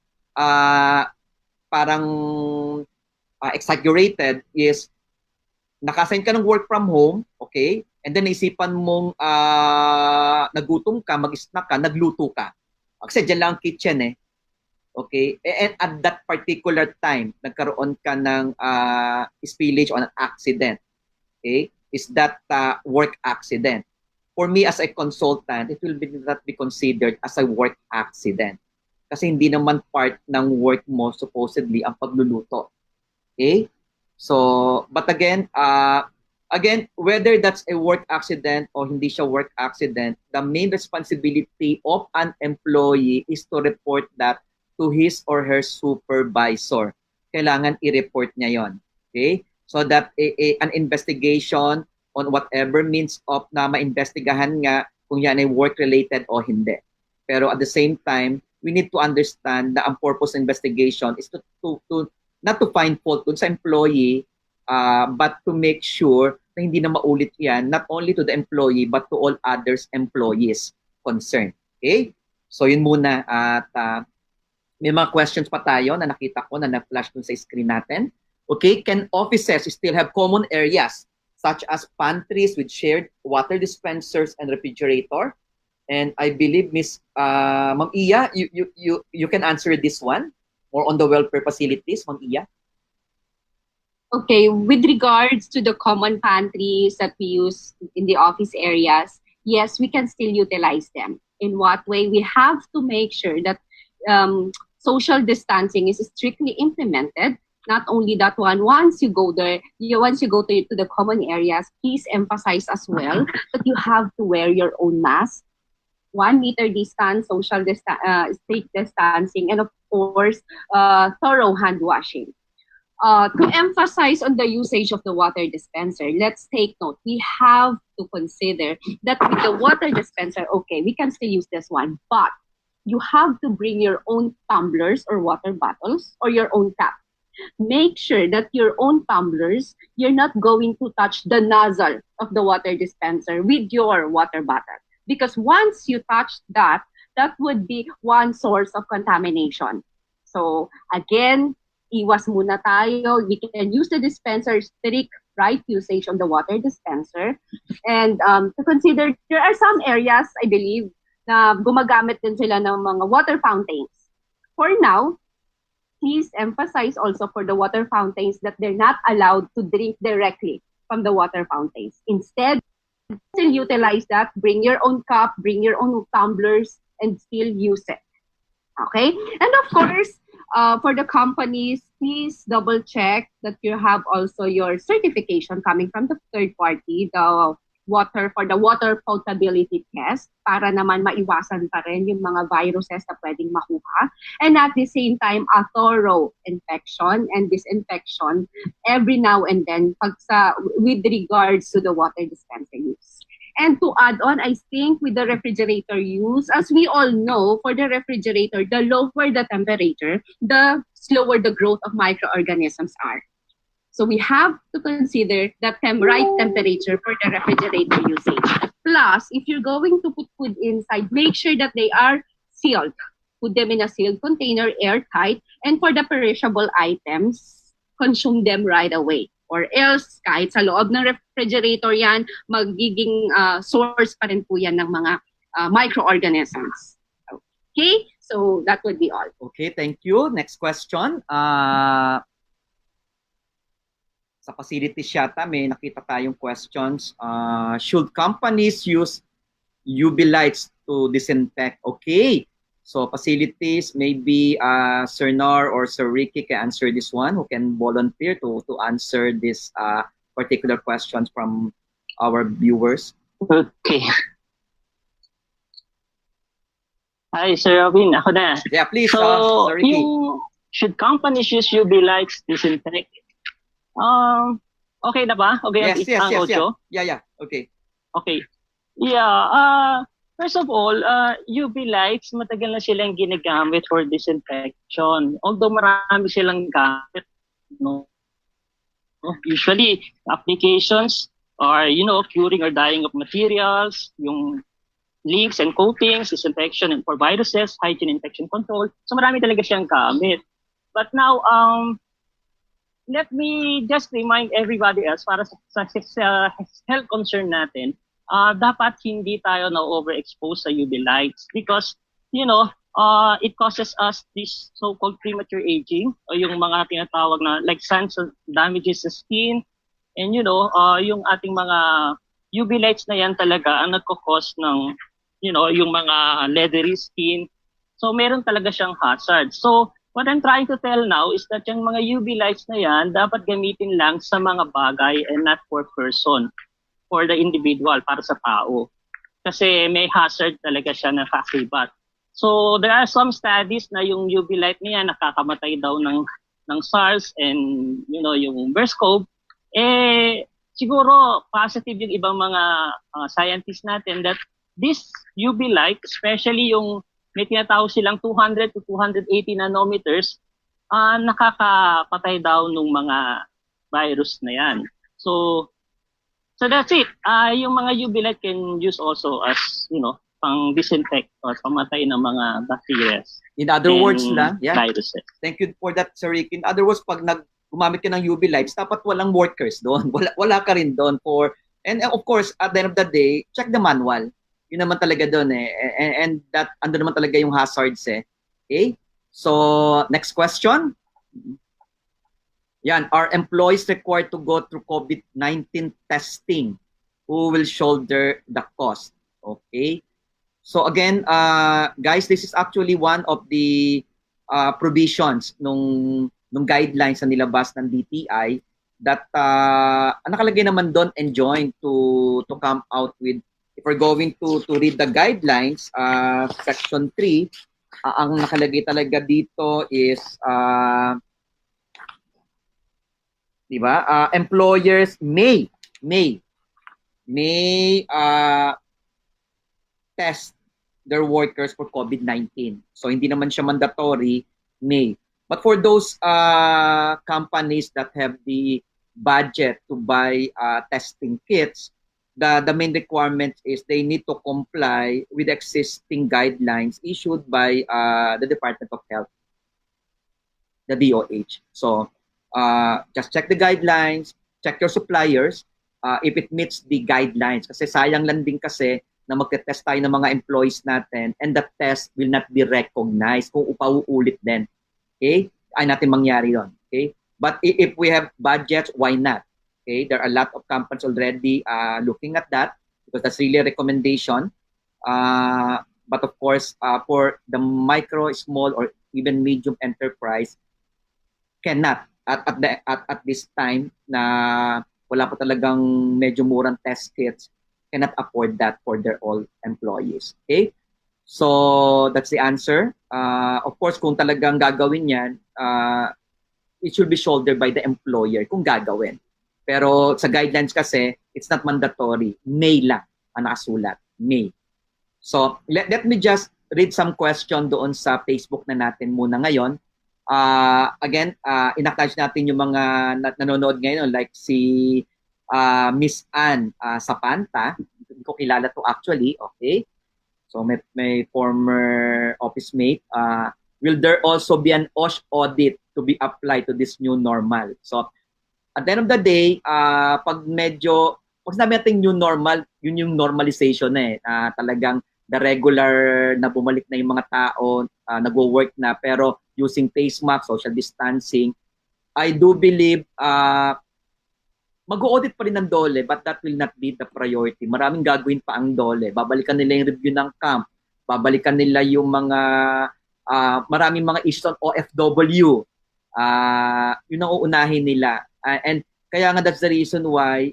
parang exaggerated, is nakasign ka ng work from home, okay? And then naisipan mong nagutom ka, mag-snack ka, nagluto ka. Kasi dyan lang ang kitchen eh. Okay? And at that particular time, nagkaroon ka ng spillage or an accident. Okay? Is that work accident? For me as a consultant, it will not be considered as a work accident. Kasi hindi naman part ng work mo supposedly ang pagluluto. Okay? So, but again, whether that's a work accident or hindi siya work accident, the main responsibility of an employee is to report that to his or her supervisor. Kailangan i-report niya yon. Okay? So that an investigation on whatever means of na maimbestigahan nga kung yan ay work-related o hindi. Pero at the same time, we need to understand na ang purpose of investigation is to not to find fault dun sa employee, but to make sure na hindi na maulit yan, not only to the employee, but to all others employees concerned. Okay? So yun muna. At may mga questions pa tayo na nakita ko na na-flash dun sa screen natin. Okay? Can offices still have common areas such as pantries with shared water dispensers and refrigerator? And I believe Miss Mam Iyah, you can answer this one, or on the welfare facilities, Mam Iyah. Okay, with regards to the common pantries that we use in the office areas, yes, we can still utilize them. In what way? We have to make sure that social distancing is strictly implemented. Not only that one, once you go there, once you go to the common areas, please emphasize as well that you have to wear your own mask, 1 meter distance, social strict distancing, and of course, thorough hand washing. To emphasize on the usage of the water dispenser, let's take note. We have to consider that with the water dispenser, okay, we can still use this one, but you have to bring your own tumblers or water bottles or your own cup. Make sure that your own tumblers, you're not going to touch the nozzle of the water dispenser with your water bottle. Because once you touch that, that would be one source of contamination. So again, iwas muna tayo. We can use the dispenser, strict right usage on the water dispenser. And to consider, there are some areas, I believe, na gumagamit din sila ng mga water fountains. For now, please emphasize also for the water fountains that they're not allowed to drink directly from the water fountains. Instead, still utilize that. Bring your own cup, bring your own tumblers, and still use it. Okay? And of course, for the companies, please double check that you have also your certification coming from the third party, the water for the water potability test para naman maiwasan pa rin yung mga viruses na pwedeng makuha. And at the same time, a thorough infection and disinfection every now and then with regards to the water dispenser use. And to add on, I think with the refrigerator use, as we all know, for the refrigerator, the lower the temperature, the slower the growth of microorganisms are. So we have to consider the right temperature for the refrigerator usage. Plus, if you're going to put food inside, make sure that they are sealed. Put them in a sealed container, airtight, and for the perishable items, consume them right away. Or else, kahit sa loob ng refrigerator yan, magiging source pa rin po yan ng mga microorganisms. Okay? So, that would be all. Okay, thank you. Next question. Sa facilities yata, may nakita tayong questions. Should companies use UV lights to disinfect? Okay. So facilities, maybe Sir Nar or Sir Ricky can answer this one, who can volunteer to answer this particular questions from our viewers. Okay. Hi, Sir Robin. Ako na. Yeah, please, So, Sir Ricky. Should companies use UV lights disinfect? Okay na ba? Okay, Yes. audio? Yeah. Okay. Okay. Yeah, first of all, UV lights, matagal na silang ginagamit for disinfection. Although marami silang gamit, no? Usually, applications are, curing or dyeing of materials, yung leaks and coatings, disinfection and for viruses, hygiene, infection control. So marami talaga siyang gamit. But now, let me just remind everybody else para sa health concern natin, dapat hindi tayo na overexpose sa UV lights because, it causes us this so-called premature aging o yung mga tinatawag na like signs of damages sa skin and yung ating mga UV lights na yan talaga ang nagkakos ng, yung mga leathery skin. So meron talaga siyang hazard. So what I'm trying to tell now is that yung mga UV lights na yan dapat gamitin lang sa mga bagay and not for person, for the individual, para sa tao. Kasi may hazard talaga siya na kakabat. So there are some studies na yung UV light niya nakakamatay daw ng SARS and yung MERS-CoV. Siguro positive yung ibang mga scientists natin that this UV light, especially yung may tinatawag silang 200 to 280 nanometers, nakakapatay daw ng mga virus na yan. So that's it. Yung mga UV light can use also as, pang disinfect or pamatay ng mga bacteria. In other words lang, viruses. Thank you for that, Sir Rick. In other words, pag gumamit ka ng UV lights, dapat walang workers doon. Wala ka rin doon and of course, at the end of the day, check the manual. Yun naman talaga doon and that ando naman talaga yung hazards Okay? So, next question. Yan, are employees required to go through COVID-19 testing? Who will shoulder the cost? Okay? So again, guys, this is actually one of the provisions nung guidelines na nilabas ng DTI that nakalagay naman doon enjoined to come out with. If we're going to read the guidelines, section 3, ang nakalagay talaga dito is employers may test their workers for COVID-19. So hindi naman siya mandatory, may. But for those companies that have the budget to buy testing kits, the main requirement is they need to comply with existing guidelines issued by the Department of Health, the DOH. So just check the guidelines, check your suppliers if it meets the guidelines. Kasi sayang lang din kasi na magte-test tayo ng mga employees natin and the test will not be recognized kung upauulit din. Okay? Ay natin mangyari yon. Okay? But if we have budgets, why not? Okay? There are a lot of companies already looking at that because that's really a recommendation. But of course, for the micro, small, or even medium enterprise, cannot at this time na wala pa talagang medyo murang test kits, cannot afford that for their all employees. Okay? So that's the answer. Of course, kung talagang gagawin yan, it should be shouldered by the employer kung gagawin. Pero sa guidelines kasi, it's not mandatory. May lang ang nakasulat. May. So let me just read some question doon sa Facebook na natin muna ngayon. Again, in-acknowledge natin yung mga nanonood ngayon like si Miss Ann Sapanta. Hindi ko kilala to actually. Okay. So may former office mate. Will there also be an OSH audit to be applied to this new normal? So at the end of the day, pag sinabi natin new normal, yun yung normalization na talagang the regular na bumalik na yung mga tao, nagwo-work na, pero using face mask, social distancing, I do believe mag-audit pa rin ng DOLE, but that will not be the priority. Maraming gagawin pa ang DOLE. Babalikan nila yung review ng camp, babalikan nila yung mga maraming mga issues on OFW. Yun ang uunahin nila. And kaya nga that's the reason why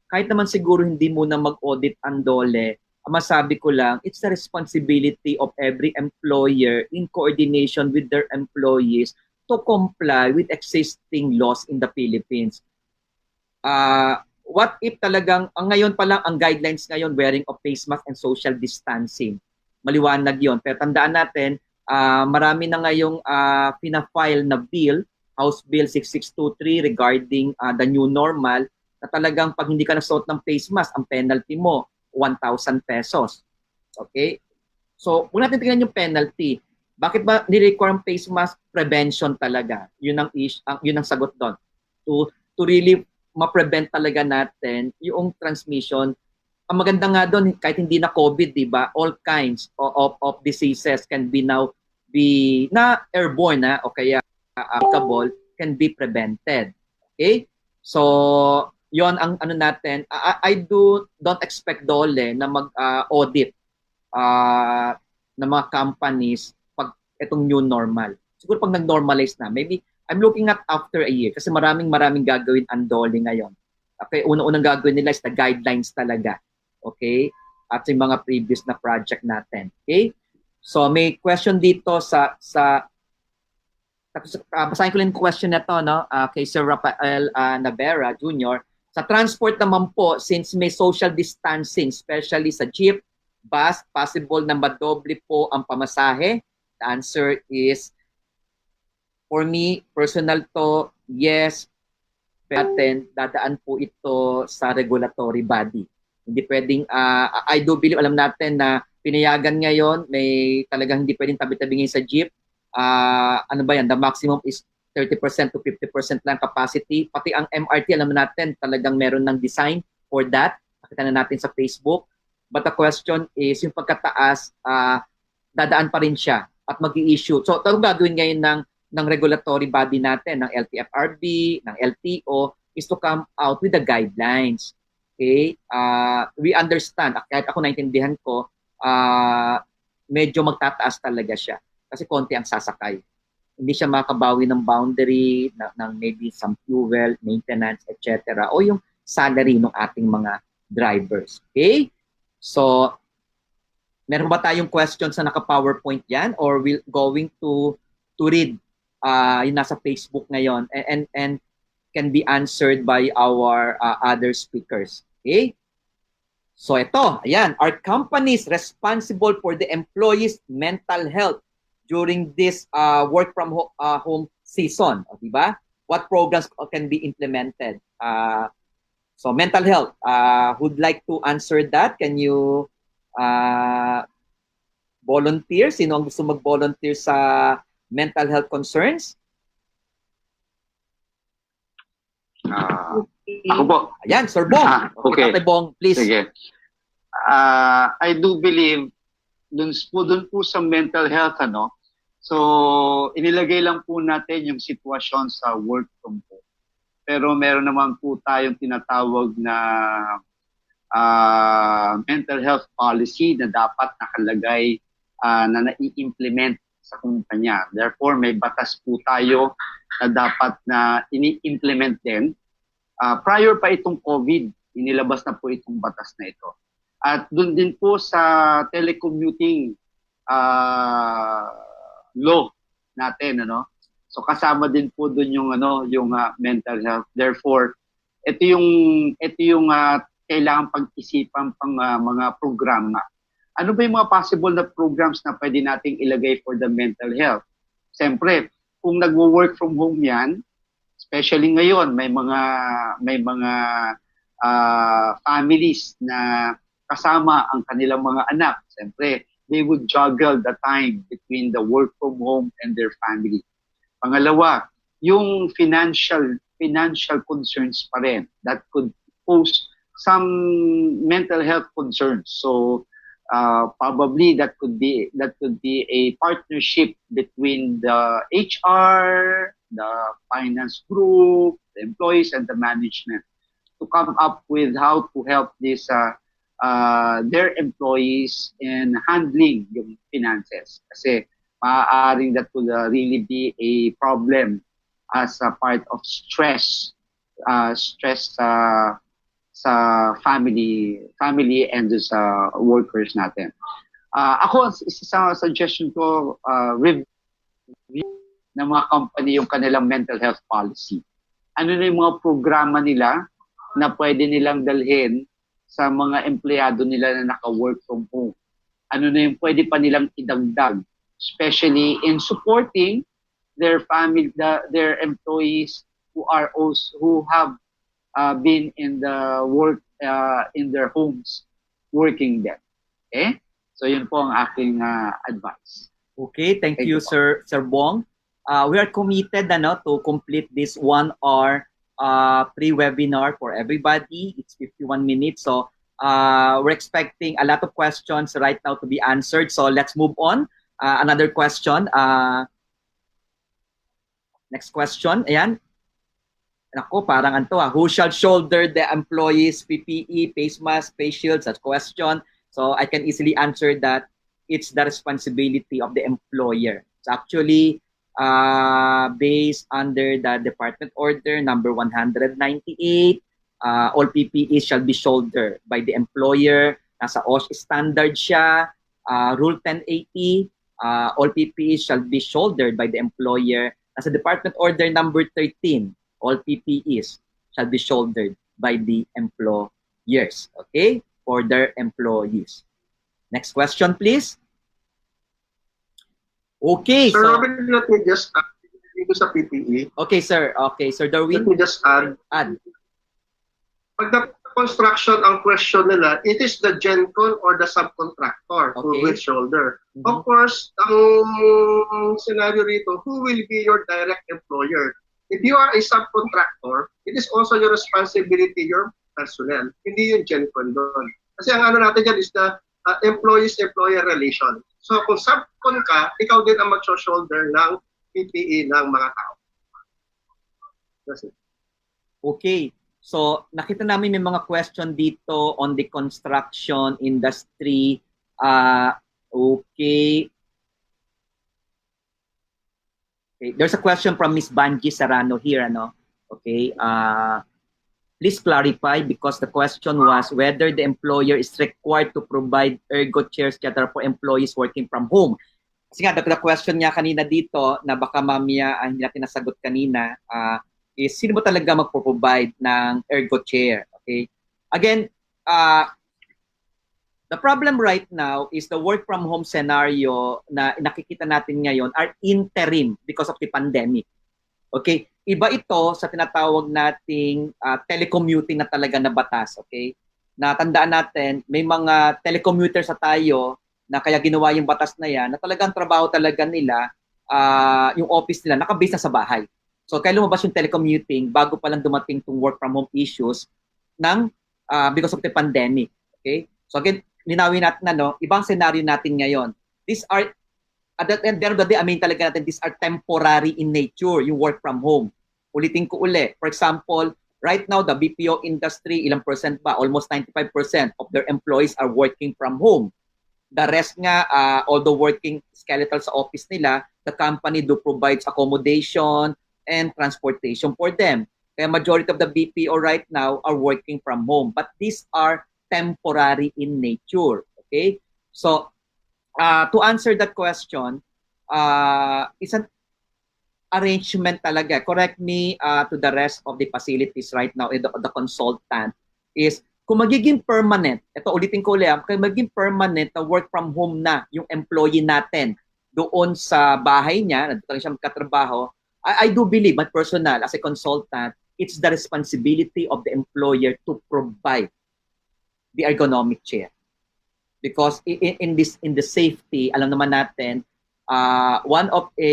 kahit naman siguro hindi muna mag-audit ang DOLE, masabi ko lang, it's the responsibility of every employer in coordination with their employees to comply with existing laws in the Philippines. What if talagang, ngayon pa lang, ang guidelines ngayon, wearing of face mask and social distancing. Maliwanag yon. Pero tandaan natin, marami na ngayong pina-file na bill, House Bill 6623 regarding the new normal, na talagang pag hindi ka nasuot ng face mask, ang penalty mo, 1,000 pesos. Okay? So, kung natin tingnan yung penalty, bakit ba ni-require ang face mask? Prevention talaga. Yun ang sagot doon. To really ma-prevent talaga natin yung transmission. Ang maganda nga doon, kahit hindi na COVID, di ba? All kinds of diseases can be now na airborne o kaya applicable, can be prevented. Okay? So, yon ang ano natin. I don't expect DOLE na mag-audit ng mga companies pag itong new normal. Siguro pag nag-normalize na, maybe I'm looking at after a year kasi maraming gagawin ang DOLE ngayon. Okay, unang gagawin nila is the guidelines talaga. Okay? At yung mga previous na project natin. Okay? So may question dito sa basahin ko lang yung question na to, no? Kay Sir Rafael Navera Jr. Sa transport naman po, since may social distancing, especially sa jeep, bus, possible na madoble po ang pamasahe? The answer is, for me, personal to, yes, pero dadaan po ito sa regulatory body. Hindi pwedeng, I do believe, alam natin na pinayagan ngayon, may talagang hindi pwedeng tabi-tabi ngayon sa jeep. Ano ba yan? The maximum is 30% to 50% lang capacity. Pati ang MRT, alam natin, talagang meron ng design for that. Nakita na natin sa Facebook. But the question is, yung pagkataas, dadaan pa rin siya at mag-i-issue. So, ito gagawin ngayon ng regulatory body natin, ng LTFRB, ng LTO, is to come out with the guidelines. Okay? We understand, kahit ako naintindihan ko, medyo magtataas talaga siya. Kasi konti ang sasakay. Hindi siya makabawi ng boundary, ng maybe some fuel, maintenance, etc. O yung salary ng ating mga drivers. Okay? So, meron ba tayong questions na naka-PowerPoint yan? Or we're going to read yung nasa Facebook ngayon and can be answered by our other speakers. Okay? So, ito. Ayan. Are companies responsible for the employees' mental health during this work from home season, diba? What programs can be implemented? So mental health, who'd like to answer that? Can you volunteer? Sino ang gusto mag-volunteer sa mental health concerns? Ako po. Ayan, Sir Bong. Okay. Ate Bong, please. Sige. I do believe dun po sa mental health, so inilagay lang po natin yung sitwasyon sa work from home. Pero meron naman po tayong tinatawag na mental health policy na dapat nakalagay na nai-implement sa kumpanya. Therefore, may batas po tayo na dapat na ini-implement din. Prior pa itong COVID, Inilabas na po itong batas na ito. At doon din po sa telecommuting law natin, ano? So kasama din po doon yung mental health. Therefore, ito yung kailangan pag-isipan pang mga programa. Ano ba yung mga possible na programs na pwede nating ilagay for the mental health? Siyempre, kung nagwo-work from home yan, especially ngayon, may mga families na kasama ang kanilang mga anak. Siyempre, they would juggle the time between the work from home and their family. Pangalawa, yung financial concerns pa rin that could pose some mental health concerns. So probably that could be a partnership between the HR, the finance group, the employees, and the management to come up with how to help their employees in handling yung finances. Kasi maaaring that could really be a problem as a part of stress sa family and sa workers natin. Ako, isa sa suggestion ko, review ng mga company yung kanilang mental health policy. Ano na yung mga programa nila na pwede nilang dalhin sa mga empleyado nila na naka-work from home? Ano na yung pwede pa nilang idagdag, especially in supporting their family, their employees who have been in the work in their homes working there. Okay? So yun po ang aking advice. Okay, thank you, Sir Bong. We are committed to complete this 1 hour pre-webinar for everybody. It's 51 minutes. So we're expecting a lot of questions right now to be answered. So let's move on. Another question. Next question. Ayan. Ako, parang who shall shoulder the employees' PPE, face mask, face shields? That's question. So I can easily answer that it's the responsibility of the employer. It's actually based under the Department Order number 198. All PPEs shall be shouldered by the employer. Nasa OSH standard siya. Rule 1080, all PPEs shall be shouldered by the employer. Nasa Department Order number 13, all PPEs shall be shouldered by the employers, okay, for their employees. Next question, please. Okay, Sir so... Robin, let me just add dito sa PPE. Okay, sir. Okay, Sir Darwin. Let me just add. Pag the construction ang question nila, it is the GenCon or the subcontractor who will shoulder. Mm-hmm. Of course, ang scenario rito, who will be your direct employer? If you are a subcontractor, it is also your responsibility, your personnel. Hindi yung GenCon doon. Kasi ang ano natin dyan is the employees-employer relation. So kung subcon ka, ikaw din ang mag-shoulder ng PPE ng mga tao. That's it. Okay. So nakita namin may mga question dito on the construction industry. Okay. There's a question from Miss Banji Sarano here, Okay. Please clarify, because the question was whether the employer is required to provide ergo chairs, etc. for employees working from home. Kasi nga, the question niya kanina dito, na baka mamaya hindi natin nasagot kanina, is sino ba talaga magpo-provide ng ergo chair? Okay. Again, the problem right now is the work from home scenario na nakikita natin ngayon are interim because of the pandemic. Okay? Iba ito sa tinatawag nating telecommuting na talaga na batas. Okay? Natandaan natin, may mga telecommuters sa tayo na kaya ginawa yung batas na yan, na talagang trabaho talaga nila, yung office nila, nakabase na sa bahay. So, kaya lumabas yung telecommuting bago pa lang dumating itong work from home issues because of the pandemic. Okay? So, again, linawin natin ibang scenario natin ngayon. These are, at the end of the day, talaga natin, these are temporary in nature, yung work from home. Ulitin ko uli. For example, right now, the BPO industry, ilang percent ba? Almost 95% of their employees are working from home. The rest nga, although working skeletal sa office nila, the company do provides accommodation and transportation for them. Kaya majority of the BPO right now are working from home. But these are temporary in nature. Okay? So, to answer that question, it's an arrangement talaga. Correct me to the rest of the facilities right now, the consultant, is kung magiging permanent, ito ulitin ko ulit, kung magiging permanent na work from home na yung employee natin doon sa bahay niya, nandito siya magkatrabaho, I do believe, my personal, as a consultant, it's the responsibility of the employer to provide the ergonomic chair. Because in the safety, alam naman natin, one of a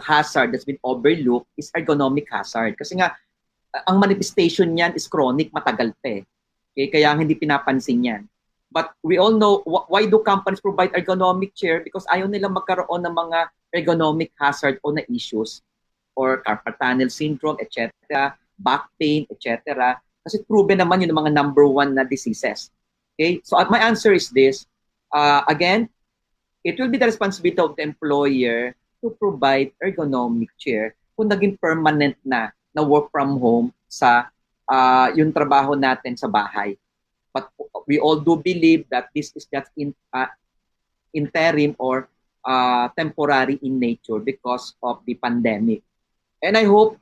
hazard that's been overlooked is ergonomic hazard. Kasi nga, ang manifestation niyan is chronic, matagal pa. Okay? Kaya hindi pinapansin yan. But we all know, why do companies provide ergonomic chair? Because ayaw nilang magkaroon ng mga ergonomic hazard o na issues or carpal tunnel syndrome, etc., back pain, etc. Kasi proven naman yun ang mga number 1 na diseases. Okay? So my answer is this. Again, it will be the responsibility of the employer to provide ergonomic chair kung naging permanent na work from home sa yung trabaho natin sa bahay. But we all do believe that this is just interim or temporary in nature because of the pandemic. And I hope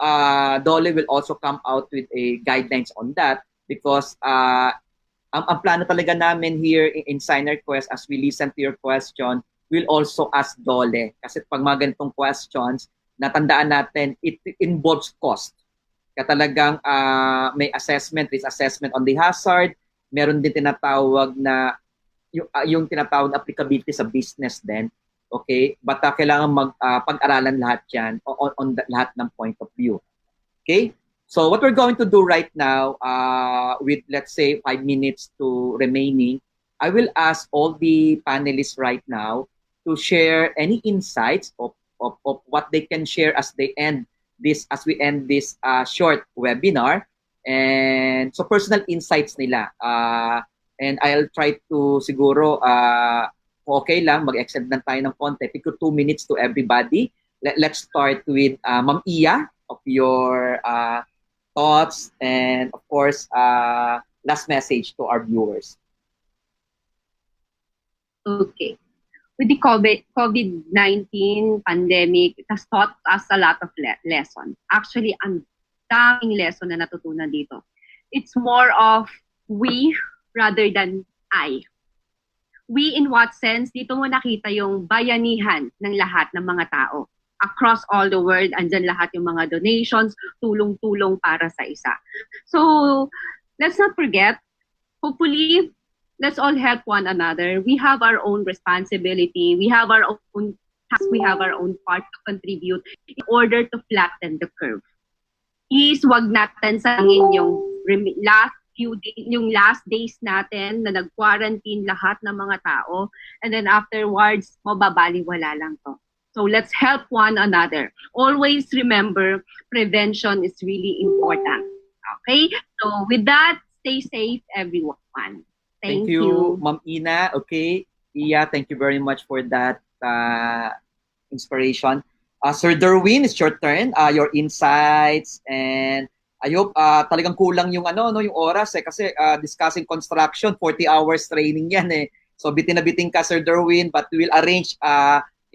DOLE will also come out with a guidelines on that because ang plano talaga namin here in Signer Quest, as we listen to your question, we'll also ask DOLE. Kasi pag mga ganitong questions, natandaan natin, it involves cost. Kaya talagang may assessment, risk assessment on the hazard. Meron din tinatawag na yung tinatawag na applicability sa business din. Okay? But kailangan pag-aralan lahat yan on lahat ng point of view. Okay? So what we're going to do right now, with let's say 5 minutes to remaining, I will ask all the panelists right now to share any insights of what they can share as we end this short webinar. And so personal insights nila. And I'll try to siguro okay lang, mag-extend lang tayo ng konti. Take 2 minutes to everybody. Let's start with Mam Iyah of your thoughts and of course last message to our viewers. Okay. With the COVID-19 pandemic, it has taught us a lot of lessons. Actually, ang daming lesson na natutunan dito. It's more of we rather than I. We in what sense? Dito mo nakita yung bayanihan ng lahat ng mga tao. Across all the world, andyan lahat yung mga donations, tulong-tulong para sa isa. So, let's not forget, hopefully, let's all help one another. We have our own responsibility. We have our own task. We have our own part to contribute in order to flatten the curve. Please, wag natin sangin yung last days natin na nag-quarantine lahat ng mga tao. And then afterwards, mababaliwala lang to. So let's help one another. Always remember, prevention is really important. Okay? So with that, stay safe, everyone. Thank you. Ma'am Ina. Okay. Iyah, thank you very much for that inspiration. Sir Derwin, it's your turn. Your insights, and I hope talagang kulang yung yung oras kasi discussing construction, 40 hours training yan eh. So bitin na bitin ka, Sir Derwin, but we will arrange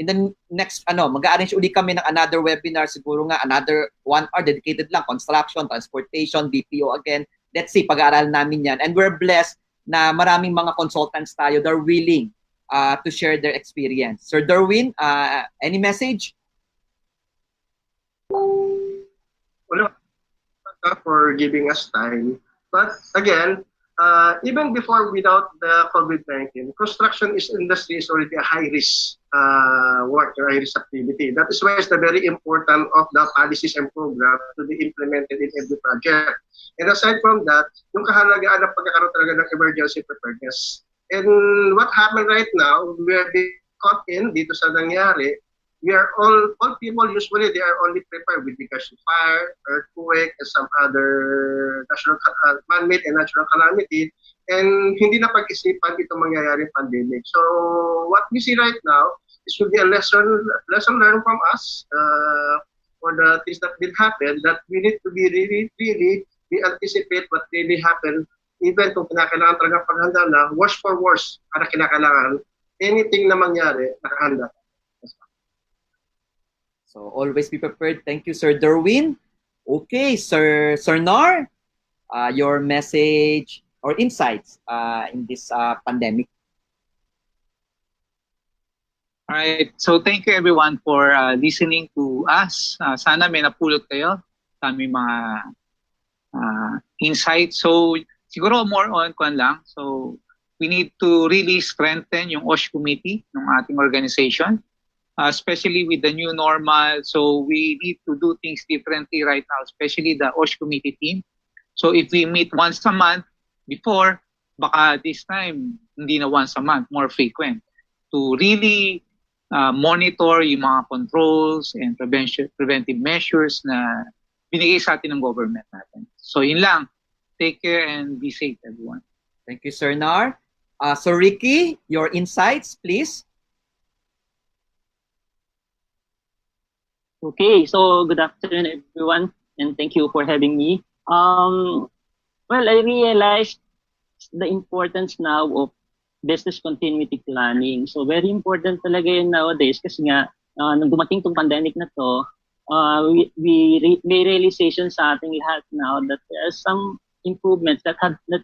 in the next mag-arrange uli kami ng another webinar, siguro nga another 1 hour dedicated lang, construction, transportation, BPO again. Let's see, pag-aaralan namin yan. And we're blessed na maraming mga consultants tayo that are willing to share their experience. Sir Derwin, any message? Well, for giving us time. But again, even before, without the COVID-19, construction industry is already a high-risk work or high-risk activity. That is why it's the very important of the policies and programs to be implemented in every project. And aside from that, yung kahalagaan ng pagkakaroon talaga ng emergency preparedness. And what happened right now, we are being caught in dito sa nangyari. We are all people usually they are only prepared with regards to fire, earthquake, and some other man-made and natural calamity, and hindi na pag-isipan itong mangyayaring pandemic. So what we see right now, this will be a lesson learned from us. or the things that will happen, that we need to be really we anticipate what really happen, even kung kinakailangan talaga paghanda na, worse for worse, para kinakailangan, anything na mangyari, nakahanda. So always be prepared. Thank you, Sir Derwin. Okay, Sir Nar, your message or insights in this pandemic. All right. So thank you everyone for listening to us. Sana may napulot kayo sa aming mga insights. So siguro more on kung lang. So we need to really strengthen yung OSH committee ng ating organization, especially with the new normal. So we need to do things differently right now, especially the OSH committee team. So if we meet once a month before, baka this time hindi na once a month, more frequent, to really monitor yung mga controls and preventive measures na binigay sa atin ng government natin. So yun lang. Take care and be safe, everyone. Thank you, Sir Nar. So Ricky, your insights, please. Okay, so good afternoon, everyone, and thank you for having me. Well, I realized the importance now of business continuity planning. So very important talaga yun nowadays kasi nga nung dumating tong pandemic na to, may realization sa ating lahat now that there are some improvements that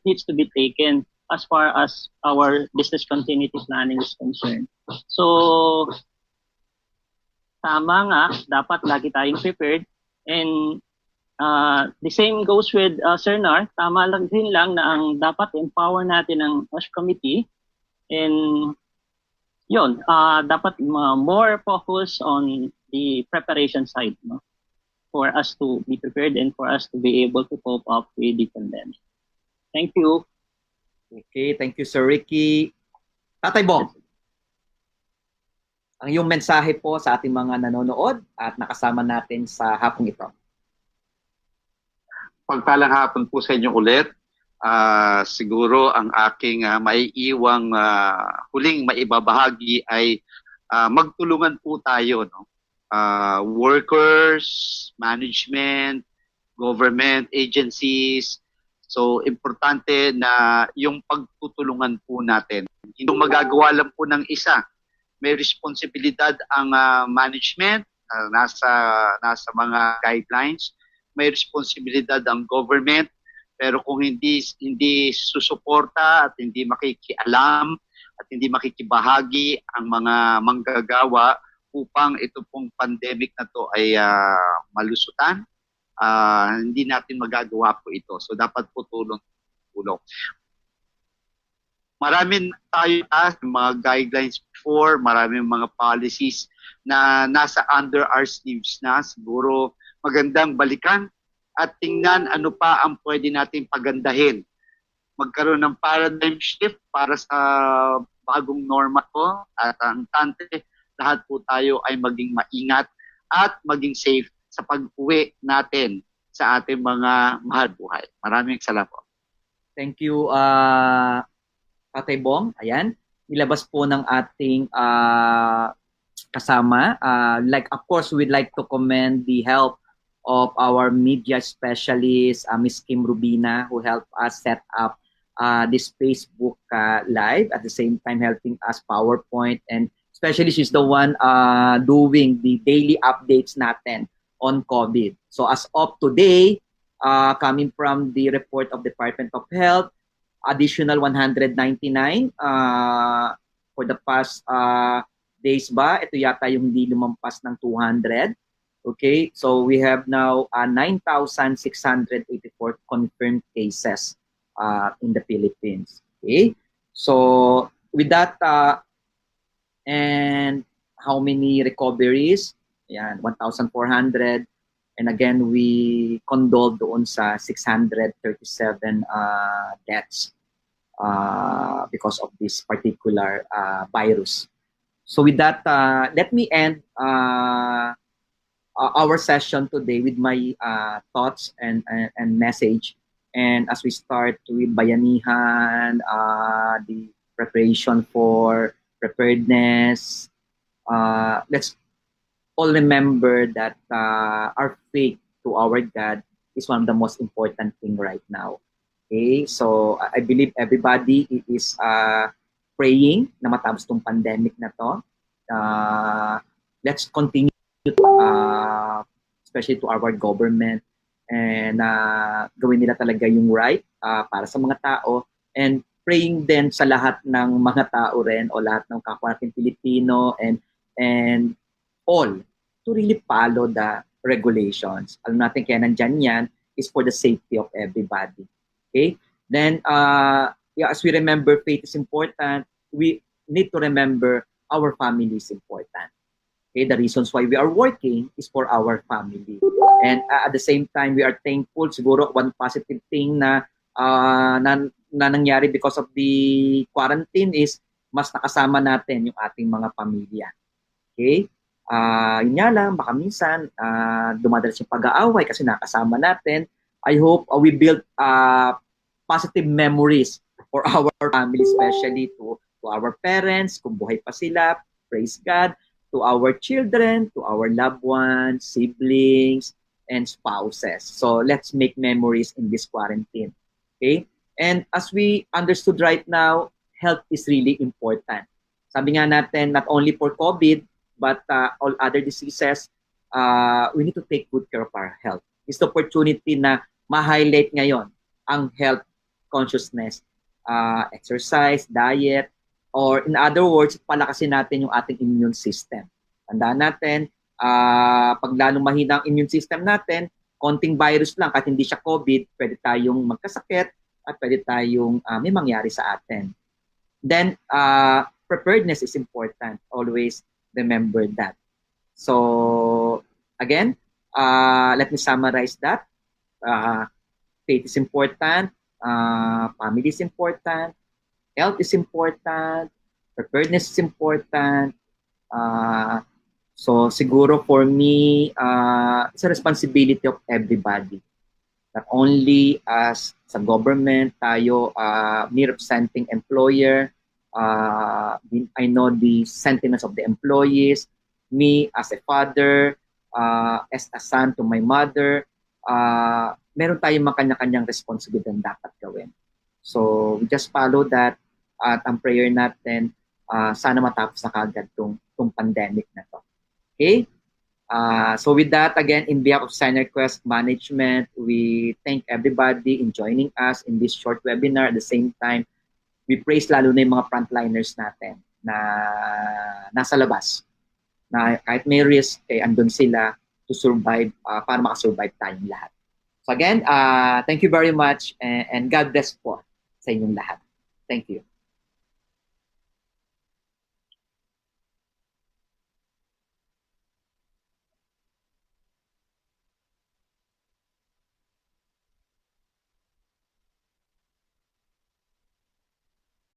needs to be taken as far as our business continuity planning is concerned. So tama nga, dapat lagi tayong prepared, and the same goes with Sir Nar. Tama lang din lang na ang dapat empower natin ang OSH committee. And yun, dapat more focus on the preparation side, no? For us to be prepared and for us to be able to cope up with the pandemic. Thank you. Okay, thank you, Sir Ricky. Tatay Bong, ang iyong mensahe po sa ating mga nanonood at nakasama natin sa hapong ito. Pagpalang hapon po sa inyo ulit. Siguro ang aking maiiwang huling maibabahagi ay magtulungan po tayo, no? Workers, management, government agencies. So importante na yung pagtutulungan po natin. Hindi magagawa lang po ng isa. May responsibilidad ang management, nasa mga guidelines. May responsibilidad ang government. Pero kung hindi susuporta at hindi makikialam at hindi makikibahagi ang mga manggagawa upang ito pong pandemic na to ay malusutan, hindi natin magagawa po ito. So dapat po tulong. Maraming tayo mga guidelines before, maraming mga policies na nasa under our sleeves na. Siguro magandang balikan at tingnan ano pa ang pwede nating pagandahin. Magkaroon ng paradigm shift para sa bagong norma po at ang tante, lahat po tayo ay maging maingat at maging safe sa pag-uwi natin sa ating mga mahal buhay. Maraming salamat po. Thank you, Tatay Bong. Ayan, nilabas po ng ating kasama. Like, of course, we'd like to commend the help of our media specialist, Ms. Kim Rubina, who helped us set up this Facebook live, at the same time helping us PowerPoint, and especially she's the one doing the daily updates natin on COVID. So as of today, coming from the report of Department of Health, additional 199 for the past days ba? Ito yata yung hindi lumampas ng 200. Okay, so we have now 9,684 confirmed cases in the Philippines. Okay, so with that, and how many recoveries? Yan, 1,400. And again, we condoled doon sa 637 deaths because of this particular virus. So with that, let me end our session today with my thoughts and message. And as we start with bayanihan, the preparation for preparedness, let's all remember that our faith to our God is one of the most important thing right now. Okay, so I believe everybody is praying na matapos tong pandemic na to. Let's continue, especially to our government, and gawin nila talaga yung right para sa mga tao, and praying din sa lahat ng mga tao rin o lahat ng kapwa natin Pilipino and all to really follow the regulations. Alam natin kaya nandyan yan is for the safety of everybody. Okay? Then, yeah, as we remember faith is important, we need to remember our family is important. Okay? The reasons why we are working is for our family. And at the same time, we are thankful. Siguro, one positive thing na nangyari because of the quarantine is mas nakasama natin yung ating mga pamilya. Okay? Yun nga lang, baka minsan dumadalas yung pag-aaway kasi nakasama natin. I hope we build positive memories for our family, especially to our parents, kung buhay pa sila, praise God, to our children, to our loved ones, siblings, and spouses. So let's make memories in this quarantine. Okay? And as we understood right now, health is really important. Sabi nga natin, not only for COVID, but all other diseases, we need to take good care of our health. It's the opportunity na ma-highlight ngayon ang health consciousness, exercise, diet, or in other words, palakasin natin yung ating immune system. Tandaan natin, pag lalong mahina ang immune system natin, konting virus lang, kahit hindi siya COVID, pwede tayong magkasakit at pwede tayong may mangyari sa atin. Then, preparedness is important. Always remember that. So, again, let me summarize that. Faith is important. Family is important. Health is important. Preparedness is important. So, siguro for me, it's a responsibility of everybody. Not only as sa government, tayo, me representing employer, I know the sentiments of the employees, me as a father, as a son to my mother, meron tayong mga kanya-kanyang responsibility na dapat gawin. So, we just follow that at ang prayer natin, sana matapos na kagad tong pandemic na to. Okay? So with that, again, in behalf of SignRequest Management, we thank everybody in joining us in this short webinar. At the same time, we praise lalo na yung mga frontliners natin na nasa labas. Na kahit may risk, andun sila to survive, para makasurvive tayong lahat. So again, thank you very much and God bless po sa inyong lahat. Thank you.